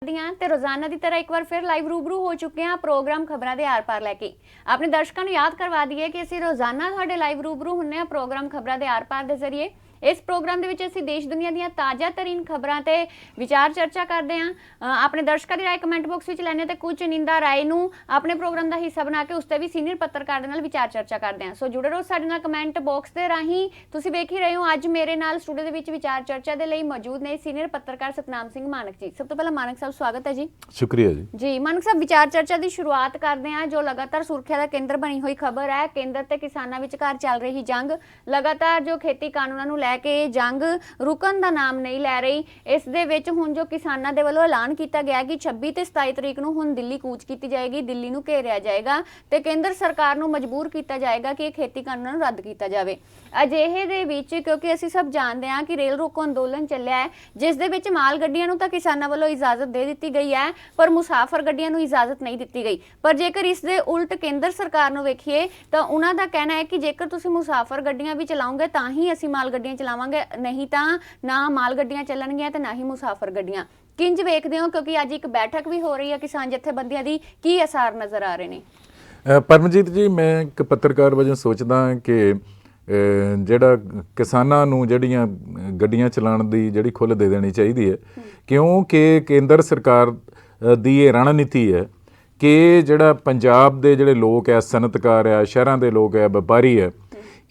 ਤੇ ਰੋਜ਼ਾਨਾ ਦੀ ਤਰ੍ਹਾਂ ਇੱਕ ਵਾਰ ਫਿਰ ਲਾਈਵ ਰੂਬਰੂ ਹੋ ਚੁੱਕੇ ਹਾਂ ਪ੍ਰੋਗਰਾਮ ਖਬਰਾਂ ਦੇ ਆਰ ਪਾਰ ਲੈ ਕੇ। ਆਪਣੇ ਦਰਸ਼ਕਾਂ ਨੂੰ ਯਾਦ ਕਰਵਾ ਦਈਏ ਕਿ ਅਸੀਂ ਰੋਜ਼ਾਨਾ ਤੁਹਾਡੇ ਲਾਈਵ ਰੂਬਰੂ ਹੁੰਨੇ ਆ ਪ੍ਰੋਗਰਾਮ ਖਬਰਾਂ ਦੇ ਆਰ ਪਾਰ ਦੇ ਜ਼ਰੀਏ। इस प्रोग्राम ਦੇ ਅਸੀਂ ਦੇਸ਼ ਦੁਨੀਆ ਦੀਆਂ ਤਾਜ਼ਾ ਤਰੀਨ ਖਬਰਾਂ ਤੇ ਵਿਚਾਰ ਚਰਚਾ ਕਰਦੇ ਹਾਂ। ਆਪਣੇ ਦਰਸ਼ਕਾਂ ਦੀ ਰਾਏ ਕਮੈਂਟ ਬਾਕਸ ਵਿੱਚ ਲੈਣੇ ਤੇ ਕੁਝ ਚੁਣਿੰਦਾ ਰਾਏ ਨੂੰ ਆਪਣੇ ਪ੍ਰੋਗਰਾਮ ਦਾ ਹਿੱਸਾ ਬਣਾ ਕੇ ਉਸ ਤੇ ਵੀ ਸੀਨੀਅਰ ਪੱਤਰਕਾਰ ਦੇ ਨਾਲ ਵਿਚਾਰ ਚਰਚਾ ਕਰਦੇ ਹਾਂ। ਸੋ ਜੁੜੇ ਰਹੋ ਸਾਡੇ ਨਾਲ ਕਮੈਂਟ ਬਾਕਸ ਦੇ ਰਾਹੀਂ। ਤੁਸੀਂ ਵੇਖ ਹੀ ਰਹੇ ਹੋ ਅੱਜ ਮੇਰੇ ਨਾਲ ਸਟੂਡੀਓ ਦੇ ਵਿੱਚ ਵਿਚਾਰ ਚਰਚਾ ਦੇ ਲਈ ਮੌਜੂਦ ਨੇ ਸੀਨੀਅਰ ਪੱਤਰਕਾਰ ਸਤਨਾਮ ਸਿੰਘ ਮਾਨਕ ਜੀ। ਸਭ ਤੋਂ ਪਹਿਲਾਂ ਮਾਨਕ ਸਾਹਿਬ ਸਵਾਗਤ ਹੈ ਜੀ। शुक्रिया जी। जी मानक साहब विचार चर्चा की शुरुआत करते हैं। जो लगातार सुरक्षा का केंद्र बनी हुई खबर है, केंद्र ते किसानां विचकार चल रही जंग, लगातार जो खेती कानूनां नूं लैके जंग रुकन दा नाम नहीं लै रही। इस दे विच हुण जो किसानां दे वल्लों ऐलान किया गया कि 26 ते 27 तरीक नूं हुण दिल्ली कूच की जाएगी, दिल्ली नूं घेरिया जाएगा ते केंद्र सरकार नूं मजबूर किया जाएगा कि खेती कानूनां नूं रद्द किया जाए। अजिहे दे विच क्योंकि असीं सब जानते हैं कि रेल रोको अंदोलन चलिया है, जिस दे विच माल गड्डियां नूं तां किसानां वल्लों इजाजत दे दित्ती गई है पर मुसाफर गड्डियां नूं इजाजत नहीं दी गई। पर जेकर इस दे उल्ट केंद्र सरकार नूं वेखीए तां उन्हां दा कहना है कि जेकर तुसीं मुसाफर गड्डियां भी चलाओगे तां ही असीं माल गड्डियां चलावांगे, नहीं तां ना माल गड्डियां चलणगीਆਂ ते ना ही मुसाफर गड्डियां। किंज वेखदे हो क्योंकि अज एक बैठक भी हो रही है किसान जथेबंदियां दी, की असार नज़र आ रहे ने? परमजीत जी, मैं एक पत्रकार वजों सोचदा कि ਜਿਹੜਾ ਕਿਸਾਨਾਂ ਨੂੰ ਜਿਹੜੀਆਂ ਗੱਡੀਆਂ ਚਲਾਉਣ ਦੀ ਜਿਹੜੀ ਖੁੱਲ੍ਹ ਦੇ ਦੇਣੀ ਚਾਹੀਦੀ ਹੈ, ਕਿਉਂਕਿ ਕੇਂਦਰ ਸਰਕਾਰ ਦੀ ਇਹ ਰਣਨੀਤੀ ਹੈ ਕਿ ਜਿਹੜਾ ਪੰਜਾਬ ਦੇ ਜਿਹੜੇ ਲੋਕ ਆ, ਸਨਅਤਕਾਰ ਆ, ਸ਼ਹਿਰਾਂ ਦੇ ਲੋਕ ਆ, ਵਪਾਰੀ ਆ,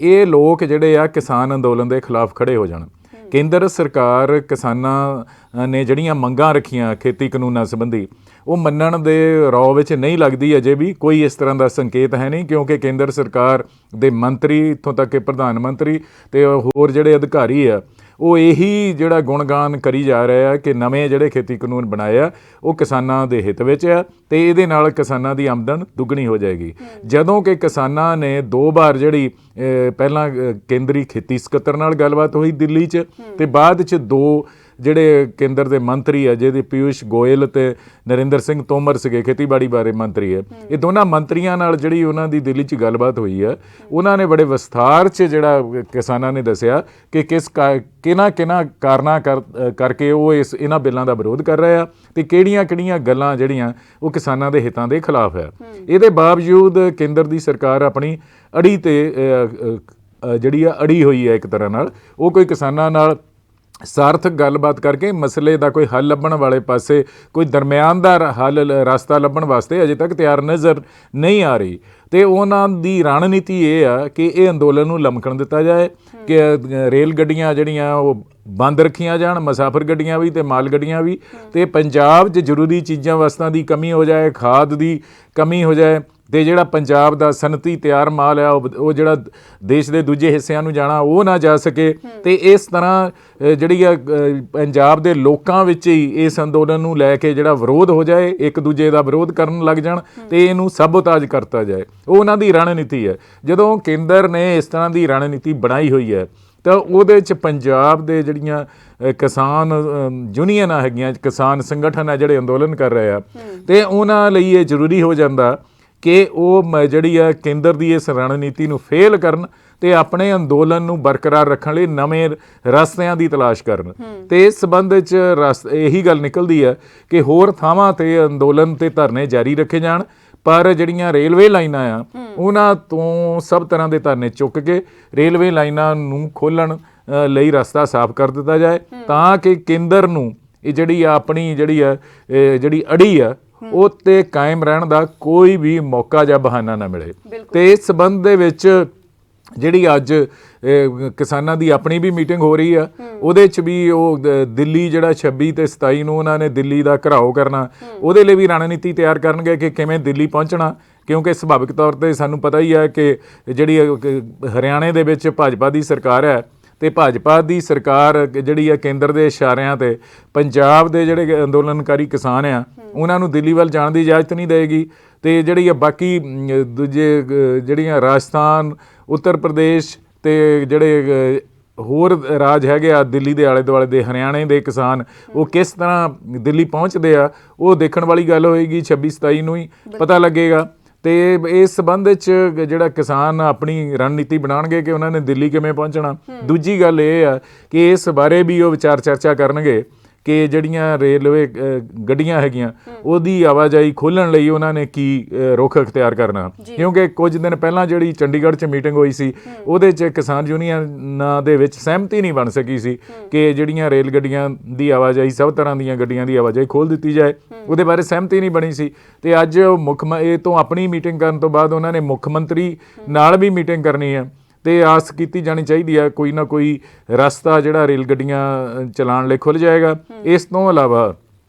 ਇਹ ਲੋਕ ਜਿਹੜੇ ਆ ਕਿਸਾਨ ਅੰਦੋਲਨ ਦੇ ਖਿਲਾਫ ਖੜੇ ਹੋ ਜਾਣ। ਕੇਂਦਰ ਸਰਕਾਰ ਕਿਸਾਨਾਂ ਨੇ ਜਿਹੜੀਆਂ ਮੰਗਾਂ ਰੱਖੀਆਂ ਖੇਤੀ ਕਾਨੂੰਨਾਂ ਸੰਬੰਧੀ, ਉਹ ਮੰਨਣ ਦੇ ਰੌ ਵਿੱਚ ਨਹੀਂ ਲੱਗਦੀ। ਅਜੇ ਵੀ ਕੋਈ ਇਸ ਤਰ੍ਹਾਂ ਦਾ ਸੰਕੇਤ ਹੈ ਨਹੀਂ, ਕਿਉਂਕਿ ਕੇਂਦਰ ਸਰਕਾਰ ਦੇ ਮੰਤਰੀ ਇੱਥੋਂ ਤੱਕ ਕਿ ਪ੍ਰਧਾਨ ਮੰਤਰੀ ਅਤੇ ਹੋਰ ਜਿਹੜੇ ਅਧਿਕਾਰੀ ਆ, ਉਹ ਇਹੀ ਜਿਹੜਾ ਗੁਣਗਾਨ ਕਰੀ ਜਾ ਰਹੇ ਆ ਕਿ ਨਵੇਂ ਜਿਹੜੇ ਖੇਤੀ ਕਾਨੂੰਨ ਬਣਾਏ ਆ ਉਹ ਕਿਸਾਨਾਂ ਦੇ ਹਿੱਤ ਵਿੱਚ ਆ ਅਤੇ ਇਹਦੇ ਨਾਲ ਕਿਸਾਨਾਂ ਦੀ ਆਮਦਨ ਦੁੱਗਣੀ ਹੋ ਜਾਏਗੀ। ਜਦੋਂ ਕਿ ਕਿਸਾਨਾਂ ਨੇ 2 ਵਾਰ ਜਿਹੜੀ ਪਹਿਲਾਂ ਕੇਂਦਰੀ ਖੇਤੀ ਸਕੱਤਰ ਨਾਲ ਗੱਲਬਾਤ ਹੋਈ ਦਿੱਲੀ 'ਚ ਅਤੇ ਬਾਅਦ 'ਚ 2 ਜਿਹੜੇ ਕੇਂਦਰ ਦੇ ਮੰਤਰੀ ਆ, ਜਿਹਦੇ ਪਿਊਸ਼ ਗੋਇਲ ਅਤੇ ਨਰਿੰਦਰ ਸਿੰਘ ਤੋਮਰ ਸੀਗੇ, ਖੇਤੀਬਾੜੀ ਬਾਰੇ ਮੰਤਰੀ ਹੈ, ਇਹ ਦੋਨਾਂ ਮੰਤਰੀਆਂ ਨਾਲ ਜਿਹੜੀ ਉਹਨਾਂ ਦੀ ਦਿੱਲੀ 'ਚ ਗੱਲਬਾਤ ਹੋਈ ਆ, ਉਹਨਾਂ ਨੇ ਬੜੇ ਵਿਸਥਾਰ 'ਚ ਜਿਹੜਾ ਕਿਸਾਨਾਂ ਨੇ ਦੱਸਿਆ ਕਿ ਕਿਹਨਾਂ ਕਾਰਨਾਂ ਕਰਕੇ ਉਹ ਇਹਨਾਂ ਬਿੱਲਾਂ ਦਾ ਵਿਰੋਧ ਕਰ ਰਹੇ ਆ ਅਤੇ ਕਿਹੜੀਆਂ ਗੱਲਾਂ ਜਿਹੜੀਆਂ ਉਹ ਕਿਸਾਨਾਂ ਦੇ ਹਿੱਤਾਂ ਦੇ ਖਿਲਾਫ ਹੈ। ਇਹਦੇ ਬਾਵਜੂਦ ਕੇਂਦਰ ਦੀ ਸਰਕਾਰ ਆਪਣੀ ਅੜੀ 'ਤੇ ਜਿਹੜੀ ਆ ਅੜੀ ਹੋਈ ਹੈ ਇੱਕ ਤਰ੍ਹਾਂ ਨਾਲ। ਉਹ ਕੋਈ ਕਿਸਾਨਾਂ ਨਾਲ ਸਾਰਥਕ ਗੱਲਬਾਤ ਕਰਕੇ ਮਸਲੇ ਦਾ ਕੋਈ ਹੱਲ ਲੱਭਣ ਵਾਲੇ ਪਾਸੇ, ਕੋਈ ਦਰਮਿਆਨਦਾਰ ਰਸਤਾ ਲੱਭਣ ਵਾਸਤੇ ਅਜੇ ਤੱਕ ਤਿਆਰ ਨਜ਼ਰ ਨਹੀਂ ਆ ਰਹੀ। ਅਤੇ ਉਹਨਾਂ ਦੀ ਰਣਨੀਤੀ ਇਹ ਆ ਕਿ ਇਹ ਅੰਦੋਲਨ ਨੂੰ ਲਮਕਣ ਦਿੱਤਾ ਜਾਏ, ਕਿ ਰੇਲ ਗੱਡੀਆਂ ਜਿਹੜੀਆਂ ਉਹ ਬੰਦ ਰੱਖੀਆਂ ਜਾਣ, ਮੁਸਾਫਰ ਗੱਡੀਆਂ ਵੀ ਅਤੇ ਮਾਲ ਗੱਡੀਆਂ ਵੀ, ਅਤੇ ਪੰਜਾਬ 'ਚ ਜ਼ਰੂਰੀ ਚੀਜ਼ਾਂ ਵਸਤਾਂ ਦੀ ਕਮੀ ਹੋ ਜਾਏ, ਖਾਦ ਦੀ ਕਮੀ ਹੋ ਜਾਏ, ਅਤੇ ਜਿਹੜਾ ਪੰਜਾਬ ਦਾ ਸਨਅਤੀ ਤਿਆਰ ਮਾਲ ਆ ਉਹ ਜਿਹੜਾ ਦੇਸ਼ ਦੇ ਦੂਜੇ ਹਿੱਸਿਆਂ ਨੂੰ ਜਾਣਾ ਉਹ ਨਾ ਜਾ ਸਕੇ। ਅਤੇ ਇਸ ਤਰ੍ਹਾਂ ਜਿਹੜੀ ਆ ਪੰਜਾਬ ਦੇ ਲੋਕਾਂ ਵਿੱਚ ਹੀ ਇਸ ਅੰਦੋਲਨ ਨੂੰ ਲੈ ਕੇ ਜਿਹੜਾ ਵਿਰੋਧ ਹੋ ਜਾਏ, ਇੱਕ ਦੂਜੇ ਦਾ ਵਿਰੋਧ ਕਰਨ ਲੱਗ ਜਾਣ ਅਤੇ ਇਹਨੂੰ ਸਾਬੋਤਾਜ ਕਰਤਾ ਜਾਏ, ਉਹ ਉਹਨਾਂ ਦੀ ਰਣਨੀਤੀ ਹੈ। ਜਦੋਂ ਕੇਂਦਰ ਨੇ ਇਸ ਤਰ੍ਹਾਂ ਦੀ ਰਣਨੀਤੀ ਬਣਾਈ ਹੋਈ ਹੈ ਤਾਂ ਉਹਦੇ 'ਚ ਪੰਜਾਬ ਦੇ ਜਿਹੜੀਆਂ ਕਿਸਾਨ ਯੂਨੀਅਨਾਂ ਹੈਗੀਆਂ, ਕਿਸਾਨ ਸੰਗਠਨ ਹੈ ਜਿਹੜੇ ਅੰਦੋਲਨ ਕਰ ਰਹੇ ਆ, ਅਤੇ ਉਹਨਾਂ ਲਈ ਇਹ ਜ਼ਰੂਰੀ ਹੋ ਜਾਂਦਾ ਕਿ ਉਹ ਜਿਹੜੀ ਆ ਕੇਂਦਰ ਦੀ ਇਸ ਰਣਨੀਤੀ ਨੂੰ ਫੇਲ ਕਰਨ ਅਤੇ ਆਪਣੇ ਅੰਦੋਲਨ ਨੂੰ ਬਰਕਰਾਰ ਰੱਖਣ ਲਈ ਨਵੇਂ ਰਸਤਿਆਂ ਦੀ ਤਲਾਸ਼ ਕਰਨ। ਅਤੇ ਇਸ ਸੰਬੰਧ 'ਚ ਇਹੀ ਗੱਲ ਨਿਕਲਦੀ ਹੈ ਕਿ ਹੋਰ ਥਾਵਾਂ 'ਤੇ ਅੰਦੋਲਨ ਅਤੇ ਧਰਨੇ ਜਾਰੀ ਰੱਖੇ ਜਾਣ, ਪਰ ਜਿਹੜੀਆਂ ਰੇਲਵੇ ਲਾਈਨਾਂ ਆ ਉਹਨਾਂ ਤੋਂ ਸਭ ਤਰ੍ਹਾਂ ਦੇ ਧਰਨੇ ਚੁੱਕ ਕੇ ਰੇਲਵੇ ਲਾਈਨਾਂ ਨੂੰ ਖੋਲ੍ਹਣ ਲਈ ਰਸਤਾ ਸਾਫ਼ ਕਰ ਦਿੱਤਾ ਜਾਏ, ਤਾਂ ਕਿ ਕੇਂਦਰ ਨੂੰ ਇਹ ਜਿਹੜੀ ਆਪਣੀ ਜਿਹੜੀ ਅੜੀ ਆ ਉਹ 'ਤੇ ਕਾਇਮ ਰਹਿਣ ਦਾ ਕੋਈ ਵੀ ਮੌਕਾ ਜਾਂ ਬਹਾਨਾ ਨਾ ਮਿਲੇ। ਅਤੇ ਇਸ ਸੰਬੰਧ ਦੇ ਵਿੱਚ ਜਿਹੜੀ ਅੱਜ ਕਿਸਾਨਾਂ ਦੀ ਆਪਣੀ ਵੀ ਮੀਟਿੰਗ ਹੋ ਰਹੀ ਆ, ਉਹਦੇ 'ਚ ਵੀ ਉਹ ਦਿੱਲੀ ਜਿਹੜਾ 26 ਅਤੇ 27 ਨੂੰ ਉਹਨਾਂ ਨੇ ਦਿੱਲੀ ਦਾ ਘਿਰਾਓ ਕਰਨਾ, ਉਹਦੇ ਲਈ ਵੀ ਰਣਨੀਤੀ ਤਿਆਰ ਕਰਨਗੇ ਕਿ ਕਿਵੇਂ ਦਿੱਲੀ ਪਹੁੰਚਣਾ, ਕਿਉਂਕਿ ਸੁਭਾਵਿਕ ਤੌਰ 'ਤੇ ਸਾਨੂੰ ਪਤਾ ਹੀ ਹੈ ਕਿ ਜਿਹੜੀ ਹਰਿਆਣੇ ਦੇ ਵਿੱਚ ਭਾਜਪਾ ਦੀ ਸਰਕਾਰ ਹੈ ਅਤੇ ਭਾਜਪਾ ਦੀ ਸਰਕਾਰ ਜਿਹੜੀ ਆ ਕੇਂਦਰ ਦੇ ਇਸ਼ਾਰਿਆਂ 'ਤੇ ਪੰਜਾਬ ਦੇ ਜਿਹੜੇ ਅੰਦੋਲਨਕਾਰੀ ਕਿਸਾਨ ਆ ਉਹਨਾਂ ਨੂੰ ਦਿੱਲੀ ਵੱਲ ਜਾਣ ਦੀ ਇਜਾਜ਼ਤ ਨਹੀਂ ਦੇਵੇਗੀ। ਅਤੇ ਜਿਹੜੀ ਆ ਬਾਕੀ ਦੂਜੇ ਜਿਹੜੀਆਂ ਰਾਜਸਥਾਨ, ਉੱਤਰ ਪ੍ਰਦੇਸ਼ ਅਤੇ ਜਿਹੜੇ ਹੋਰ ਰਾਜ ਹੈਗੇ ਆ ਦਿੱਲੀ ਦੇ ਆਲੇ ਦੁਆਲੇ ਦੇ, ਹਰਿਆਣੇ ਦੇ ਕਿਸਾਨ ਉਹ ਕਿਸ ਤਰ੍ਹਾਂ ਦਿੱਲੀ ਪਹੁੰਚਦੇ ਆ, ਉਹ ਦੇਖਣ ਵਾਲੀ ਗੱਲ ਹੋਏਗੀ। 26-27 ਨੂੰ ਹੀ ਪਤਾ ਲੱਗੇਗਾ। ਅਤੇ ਇਸ ਸੰਬੰਧ 'ਚ ਜਿਹੜਾ ਕਿਸਾਨ ਆਪਣੀ ਰਣਨੀਤੀ ਬਣਾਉਣਗੇ ਕਿ ਉਹਨਾਂ ਨੇ ਦਿੱਲੀ ਕਿਵੇਂ ਪਹੁੰਚਣਾ। ਦੂਜੀ ਗੱਲ ਇਹ ਆ ਕਿ ਇਸ ਬਾਰੇ ਵੀ ਉਹ ਵਿਚਾਰ ਚਰਚਾ ਕਰਨਗੇ ਕਿ ਜਿਹੜੀਆਂ ਰੇਲਵੇ ਗੱਡੀਆਂ ਹੈਗੀਆਂ ਉਹਦੀ ਆਵਾਜਾਈ ਖੋਲ੍ਹਣ ਲਈ ਉਹਨਾਂ ਨੇ ਕੀ ਰੁਖ ਅਖਤਿਆਰ ਕਰਨਾ, ਕਿਉਂਕਿ ਕੁਝ ਦਿਨ ਪਹਿਲਾਂ ਜਿਹੜੀ ਚੰਡੀਗੜ੍ਹ 'ਚ ਮੀਟਿੰਗ ਹੋਈ ਸੀ ਉਹਦੇ 'ਚ ਕਿਸਾਨ ਯੂਨੀਅਨਾਂ ਦੇ ਵਿੱਚ ਸਹਿਮਤੀ ਨਹੀਂ ਬਣ ਸਕੀ ਸੀ ਕਿ ਜਿਹੜੀਆਂ ਰੇਲ ਗੱਡੀਆਂ ਦੀ ਆਵਾਜਾਈ ਸਭ ਤਰ੍ਹਾਂ ਦੀਆਂ ਗੱਡੀਆਂ ਦੀ ਆਵਾਜਾਈ ਖੋਲ੍ਹ ਦਿੱਤੀ ਜਾਏ, ਉਹਦੇ ਬਾਰੇ ਸਹਿਮਤੀ ਨਹੀਂ ਬਣੀ ਸੀ। ਤੇ ਅੱਜ ਇਹ ਤੋਂ ਆਪਣੀ ਮੀਟਿੰਗ ਕਰਨ ਤੋਂ ਬਾਅਦ ਉਹਨਾਂ ਨੇ ਮੁੱਖ ਮੰਤਰੀ ਨਾਲ ਵੀ ਮੀਟਿੰਗ ਕਰਨੀ ਹੈ ਤੇ ਆਸ ਕੀਤੀ ਜਾਣੀ ਚਾਹੀਦੀ ਹੈ ਕੋਈ ਨਾ ਕੋਈ ਰਸਤਾ ਜਿਹੜਾ ਰੇਲ ਗੱਡੀਆਂ ਚਲਾਉਣ ਲਈ ਖੁੱਲ੍ਹ ਜਾਏਗਾ। ਇਸ ਤੋਂ ਇਲਾਵਾ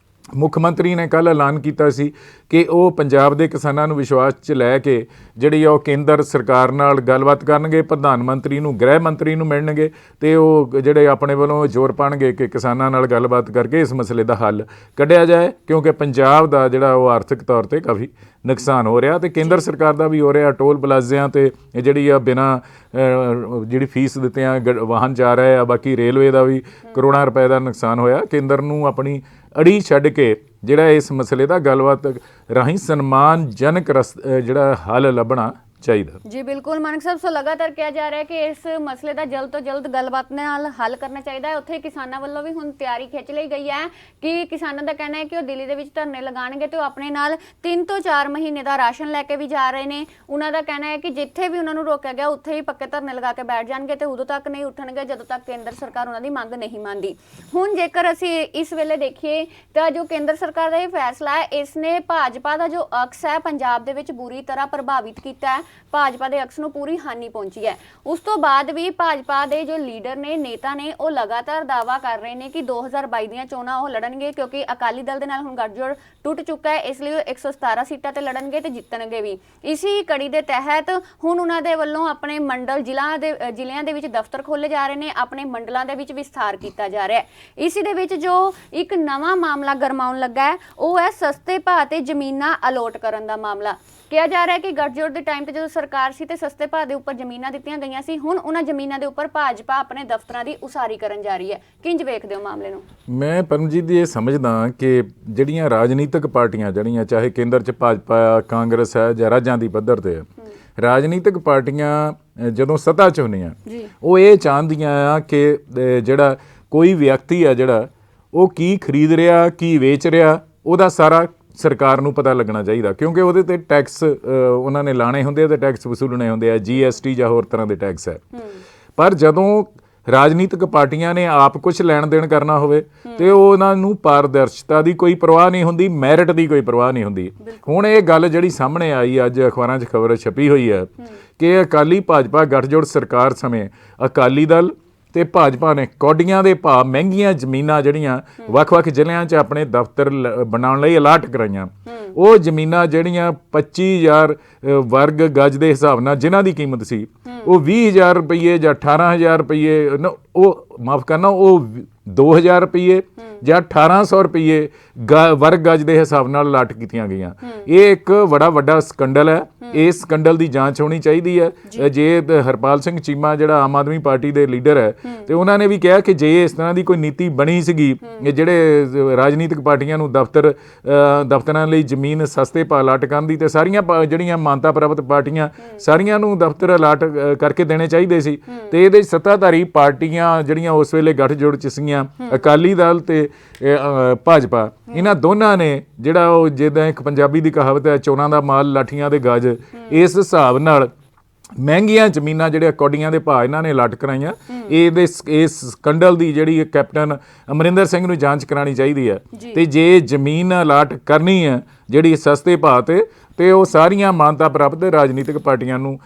ਮੁੱਖ ਮੰਤਰੀ ਨੇ ਕੱਲ੍ਹ ਐਲਾਨ ਕੀਤਾ ਸੀ ਕਿ ਉਹ ਪੰਜਾਬ ਦੇ ਕਿਸਾਨਾਂ ਨੂੰ ਵਿਸ਼ਵਾਸ 'ਚ ਲੈ ਕੇ ਜਿਹੜੀ ਉਹ ਕੇਂਦਰ ਸਰਕਾਰ ਨਾਲ ਗੱਲਬਾਤ ਕਰਨਗੇ, ਪ੍ਰਧਾਨ ਮੰਤਰੀ ਨੂੰ, ਗ੍ਰਹਿ ਮੰਤਰੀ ਨੂੰ ਮਿਲਣਗੇ ਤੇ ਉਹ ਜਿਹੜੇ ਆਪਣੇ ਵੱਲੋਂ ਜ਼ੋਰ ਪਾਉਣਗੇ ਕਿ ਕਿਸਾਨਾਂ ਨਾਲ ਗੱਲਬਾਤ ਕਰਕੇ ਇਸ ਮਸਲੇ ਦਾ ਹੱਲ ਕੱਢਿਆ ਜਾਏ, ਕਿਉਂਕਿ ਪੰਜਾਬ ਦਾ ਜਿਹੜਾ ਉਹ ਆਰਥਿਕ ਤੌਰ 'ਤੇ ਕਾਫੀ ਨੁਕਸਾਨ ਹੋ ਰਿਹਾ ਤੇ ਕੇਂਦਰ ਸਰਕਾਰ ਦਾ ਵੀ ਹੋ ਰਿਹਾ। ਟੋਲ ਪਲਾਜ਼ਿਆਂ 'ਤੇ ਜਿਹੜੀ ਆ ਬਿਨਾਂ ਜਿਹੜੀ ਫੀਸ ਦਿੱਤਿਆਂ ਵਾਹਨ ਜਾ ਰਹੇ ਆ, ਬਾਕੀ ਰੇਲਵੇ ਦਾ ਵੀ ਕਰੋੜਾਂ ਰੁਪਏ ਦਾ ਨੁਕਸਾਨ ਹੋਇਆ। ਕੇਂਦਰ ਨੂੰ ਆਪਣੀ ਅੜੀ ਛੱਡ ਕੇ ਜਿਹੜਾ ਇਸ ਮਸਲੇ ਦਾ ਗੱਲਬਾਤ ਰਾਹੀਂ ਸਨਮਾਨਜਨਕ ਜਿਹੜਾ ਹੱਲ ਲੱਭਣਾ ਚਾਹੀਦਾ। ਜੀ ਬਿਲਕੁਲ ਮਾਨਕ ਸਾਹਿਬ, ਸੋ ਲਗਾਤਾਰ ਕਿਹਾ ਜਾ ਰਿਹਾ ਹੈ ਕਿ ਇਸ ਮਸਲੇ ਦਾ ਜਲਦ ਤੋਂ ਜਲਦ ਗੱਲਬਾਤ ਨਾਲ ਹੱਲ ਕਰਨਾ ਚਾਹੀਦਾ ਹੈ। ਉੱਥੇ ਕਿਸਾਨਾਂ ਵੱਲੋਂ ਵੀ ਹੁਣ ਤਿਆਰੀ ਖਿੱਚ ਲਈ ਗਈ ਹੈ ਕਿ ਕਿਸਾਨਾਂ ਦਾ ਕਹਿਣਾ ਹੈ ਕਿ ਉਹ ਦਿੱਲੀ ਦੇ ਵਿੱਚ ਧਰਨੇ ਲਗਾਉਣਗੇ ਤੇ ਉਹ ਆਪਣੇ ਨਾਲ 3 ਤੋਂ 4 ਮਹੀਨੇ ਦਾ ਰਾਸ਼ਨ ਲੈ ਕੇ ਵੀ ਜਾ ਰਹੇ ਨੇ। ਉਹਨਾਂ ਦਾ ਕਹਿਣਾ ਹੈ ਕਿ ਜਿੱਥੇ ਵੀ ਉਹਨਾਂ ਨੂੰ ਰੋਕਿਆ ਗਿਆ ਉੱਥੇ ਹੀ ਪੱਕੇ ਧਰਨੇ ਲਗਾ ਕੇ ਬੈਠ ਜਾਣਗੇ ਤੇ ਉਦੋਂ ਤੱਕ ਨਹੀਂ ਉੱਠਣਗੇ ਜਦੋਂ ਤੱਕ ਕੇਂਦਰ ਸਰਕਾਰ ਉਹਨਾਂ ਦੀ ਮੰਗ ਨਹੀਂ ਮੰਨਦੀ। ਹੁਣ ਜੇਕਰ ਅਸੀਂ ਇਸ ਵੇਲੇ ਦੇਖੀਏ ਤਾਂ ਜੋ ਕੇਂਦਰ ਸਰਕਾਰ ਦਾ ਇਹ ਫੈਸਲਾ ਹੈ, ਇਸ ਨੇ ਭਾਜਪਾ ਦਾ ਜੋ ਅਕਸ ਹੈ ਪੰਜਾਬ ਦੇ ਵਿੱਚ ਬੁਰੀ ਤਰ੍ਹਾਂ ਪ੍ਰਭਾਵਿਤ ਕੀਤਾ ਹੈ। ਭਾਜਪਾ ਦੇ ਅਕਸ ਨੂੰ ਪੂਰੀ ਹਾਨੀ ਪਹੁੰਚੀ ਹੈ। ਉਸ ਤੋਂ ਬਾਅਦ ਵੀ ਭਾਜਪਾ ਦੇ ਜੋ ਲੀਡਰ ਨੇ, ਨੇਤਾ ਨੇ, ਉਹ ਲਗਾਤਾਰ ਦਾਅਵਾ ਕਰ ਰਹੇ ਨੇ ਕਿ 2022 ਦੀਆਂ ਚੋਣਾਂ ਉਹ ਲੜਨਗੇ, ਕਿਉਂਕਿ ਅਕਾਲੀ ਦਲ ਦੇ ਨਾਲ ਹੁਣ ਗੱਠਜੋੜ ਟੁੱਟ ਚੁੱਕਾ ਹੈ, ਇਸ ਲਈ ਉਹ 117 ਸੀਟਾਂ ਤੇ ਲੜਨਗੇ ਤੇ ਜਿੱਤਣਗੇ ਵੀ। ਇਸੀ ਕੜੀ ਦੇ ਤਹਿਤ ਹੁਣ ਉਹਨਾਂ ਦੇ ਵੱਲੋਂ ਆਪਣੇ ਮੰਡਲ ਜ਼ਿਲ੍ਹਿਆਂ ਦੇ ਵਿੱਚ ਦਫ਼ਤਰ ਖੋਲ੍ਹੇ ਜਾ ਰਹੇ ਨੇ, ਆਪਣੇ ਮੰਡਲਾਂ ਦੇ ਵਿੱਚ ਵਿਸਥਾਰ ਕੀਤਾ ਜਾ ਰਿਹਾ ਹੈ। ਇਸੀ ਦੇ ਵਿੱਚ ਜੋ ਇੱਕ ਨਵਾਂ ਮਾਮਲਾ ਗਰਮਾਉਣ ਲੱਗਾ ਹੈ ਉਹ ਹੈ ਸਸਤੇ ਭਾਅ ਤੇ ਜ਼ਮੀਨਾਂ ਅਲੋਟ ਕਰਨ ਦਾ ਮਾਮਲਾ। ਕਿਹਾ ਜਾ ਰਿਹਾ ਹੈ ਕਿ ਗੱਠਜੋੜ ਦੇ ਟਾਈਮ ਤੇ ਜਦੋਂ ਸਰਕਾਰ ਸੀ ਤੇ ਸਸਤੇ ਭਾਅ ਦੇ ਉੱਪਰ ਜ਼ਮੀਨਾਂ ਦਿੱਤੀਆਂ ਗਈਆਂ ਸੀ, ਹੁਣ ਉਹਨਾਂ ਜ਼ਮੀਨਾਂ ਦੇ ਉੱਪਰ ਭਾਜਪਾ ਆਪਣੇ ਦਫ਼ਤਰਾਂ ਦੀ ਉਸਾਰੀ ਕਰਨ ਜਾ ਰਹੀ ਹੈ। ਕਿੰਜ ਵੇਖਦੇ ਹੋ ਮਾਮਲੇ ਨੂੰ? ਮੈਂ ਪਰਮਜੀਤ ਦੀ ਇਹ ਸਮਝਦਾ ਕਿ ਜਿਹੜੀਆਂ ਰਾਜਨੀਤਿਕ ਪਾਰਟੀਆਂ ਜਿਹੜੀਆਂ ਚਾਹੇ ਕੇਂਦਰ 'ਚ ਭਾਜਪਾ, ਕਾਂਗਰਸ ਹੈ ਜਾਂ ਰਾਜਾਂ ਦੀ ਪੱਧਰ 'ਤੇ ਹੈ, ਰਾਜਨੀਤਿਕ ਪਾਰਟੀਆਂ ਜਦੋਂ ਸੱਤਾ 'ਚ ਹੁੰਦੀਆਂ ਉਹ ਇਹ ਚਾਹੁੰਦੀਆਂ ਆ ਕਿ ਜਿਹੜਾ ਕੋਈ ਵਿਅਕਤੀ ਆ ਜਿਹੜਾ ਉਹ ਕੀ ਖਰੀਦ ਰਿਹਾ, ਕੀ ਵੇਚ ਰਿਹਾ, ਉਹਦਾ ਸਾਰਾ ਸਰਕਾਰ ਨੂੰ ਪਤਾ ਲੱਗਣਾ ਚਾਹੀਦਾ, ਕਿਉਂਕਿ ਉਹਦੇ ਤੇ ਟੈਕਸ ਉਹਨਾਂ ਨੇ ਲਾਣੇ ਹੁੰਦੇ ਆ ਤੇ ਟੈਕਸ ਵਸੂਲਣੇ ਹੁੰਦੇ ਆ, GST ਜਾਂ ਹੋਰ ਤਰ੍ਹਾਂ ਦੇ ਟੈਕਸ ਹੈ। ਪਰ ਜਦੋਂ ਰਾਜਨੀਤਿਕ ਪਾਰਟੀਆਂ ਨੇ ਆਪ ਕੁਝ ਲੈਣ ਦੇਣ ਕਰਨਾ ਹੋਵੇ ਤੇ ਉਹਨਾਂ ਨੂੰ ਪਾਰਦਰਸ਼ਤਾ ਦੀ ਕੋਈ ਪਰਵਾਹ ਨਹੀਂ ਹੁੰਦੀ, ਮੈਰਿਟ ਦੀ ਕੋਈ ਪਰਵਾਹ ਨਹੀਂ ਹੁੰਦੀ। ਹੁਣ ਇਹ ਗੱਲ ਜਿਹੜੀ ਸਾਹਮਣੇ ਆਈ, ਅੱਜ ਅਖਬਾਰਾਂ 'ਚ ਖਬਰ ਛਪੀ ਹੋਈ ਹੈ ਕਿ ਅਕਾਲੀ ਭਾਜਪਾ ਗੱਠਜੋੜ ਸਰਕਾਰ ਸਮੇਂ ਅਕਾਲੀ ਦਲ ਤੇ ਭਾਜਪਾ ਨੇ ਕੌਡੀਆਂ ਦੇ ਭਾਅ ਮਹਿੰਗੀਆਂ ਜ਼ਮੀਨਾਂ ਜਿਹੜੀਆਂ ਵੱਖ-ਵੱਖ ਜ਼ਿਲ੍ਹਿਆਂ 'ਚ ਆਪਣੇ ਦਫ਼ਤਰ ਬਣਾਉਣ ਲਈ ਅਲਾਟ ਕਰਾਈਆਂ। ਉਹ ਜ਼ਮੀਨਾਂ ਜਿਹੜੀਆਂ 25,000 ਵਰਗ ਗਜ ਦੇ ਹਿਸਾਬ ਨਾਲ ਜਿਨ੍ਹਾਂ ਦੀ ਕੀਮਤ ਸੀ ਉਹ 20,000 ਰੁਪਈਏ ਜਾਂ 18,000 ਰੁਪਈਏ, ਉਹ ਮਾਫ ਕਰਨਾ, ਉਹ 2,000 ਰੁਪਈਏ ਜਾਂ 1,800 ਰੁਪਈਏ ਵਰਗ ਗਜ ਦੇ ਹਿਸਾਬ ਨਾਲ ਅਲਾਟ ਕੀਤੀਆਂ ਗਈਆਂ। ਇਹ ਇੱਕ ਬੜਾ ਵੱਡਾ ਸਕੰਡਲ ਹੈ। ਇਸ ਸਕੰਡਲ ਦੀ ਜਾਂਚ ਹੋਣੀ ਚਾਹੀਦੀ ਹੈ। ਜੇ ਹਰਪਾਲ ਸਿੰਘ ਚੀਮਾ ਜਿਹੜਾ ਆਮ ਆਦਮੀ ਪਾਰਟੀ ਦੇ ਲੀਡਰ ਹੈ ਤੇ ਉਹਨਾਂ ਨੇ ਵੀ ਕਿਹਾ ਕਿ ਜੇ ਇਸ ਤਰ੍ਹਾਂ ਦੀ ਕੋਈ ਨੀਤੀ ਬਣੀ ਸੀਗੀ, ਜਿਹੜੇ ਰਾਜਨੀਤਿਕ ਪਾਰਟੀਆਂ ਨੂੰ ਦਫ਼ਤਰਾਂ ਲਈ ਜ਼ਮੀਨ ਸਸਤੇ ਭਾਅ ਅਲਾਟ ਕਰਨ ਦੀ, ਤੇ ਸਾਰੀਆਂ ਜਿਹੜੀਆਂ ਮਾਨਤਾ ਪ੍ਰਾਪਤ ਪਾਰਟੀਆਂ ਸਾਰੀਆਂ ਨੂੰ ਦਫ਼ਤਰ ਅਲਾਟ ਕਰਕੇ ਦੇਣੇ ਚਾਹੀਦੇ ਸੀ। ਤੇ ਇਹਦੇ ਸੱਤਾਧਾਰੀ ਪਾਰਟੀਆਂ ਜਿਹੜੀਆਂ ਉਸ ਵੇਲੇ ਗੱਠਜੋੜ 'ਚ ਸੀਗੀਆਂ, ਅਕਾਲੀ ਦਲ ਤੇ ਭਾਜਪਾ, ਇਹਨਾਂ ਦੋਨਾਂ ਨੇ ਜਿਹੜਾ ਉਹ ਜਿੱਦਾਂ ਇੱਕ ਪੰਜਾਬੀ ਦੀ ਕਹਾਵਤ ਹੈ, ਚੋਰਾਂ ਦਾ ਮਾਲ ਲਾਠੀਆਂ ਦੇ ਗਾਜ, ਇਸ ਹਿਸਾਬ ਨਾਲ ਮਹਿੰਗੀਆਂ ਜ਼ਮੀਨਾਂ ਜਿਹੜੀਆਂ ਕੌਡੀਆਂ ਦੇ ਭਾਅ ਇਹਨਾਂ ਨੇ ਅਲਾਟ ਕਰਾਈਆਂ। ਇਸ ਸਕੰਡਲ ਦੀ ਜਿਹੜੀ ਕੈਪਟਨ ਅਮਰਿੰਦਰ ਸਿੰਘ ਨੂੰ ਜਾਂਚ ਕਰਾਉਣੀ ਚਾਹੀਦੀ ਹੈ। ਤੇ ਜੇ ਜ਼ਮੀਨ ਅਲਾਟ ਕਰਨੀ ਹੈ ਜਿਹੜੀ ਸਸਤੇ ਭਾਅ ਤੇ ਉਹ ਸਾਰੀਆਂ ਮਾਨਤਾ ਪ੍ਰਾਪਤ ਰਾਜਨੀਤਿਕ ਪਾਰਟੀਆਂ ਨੂੰ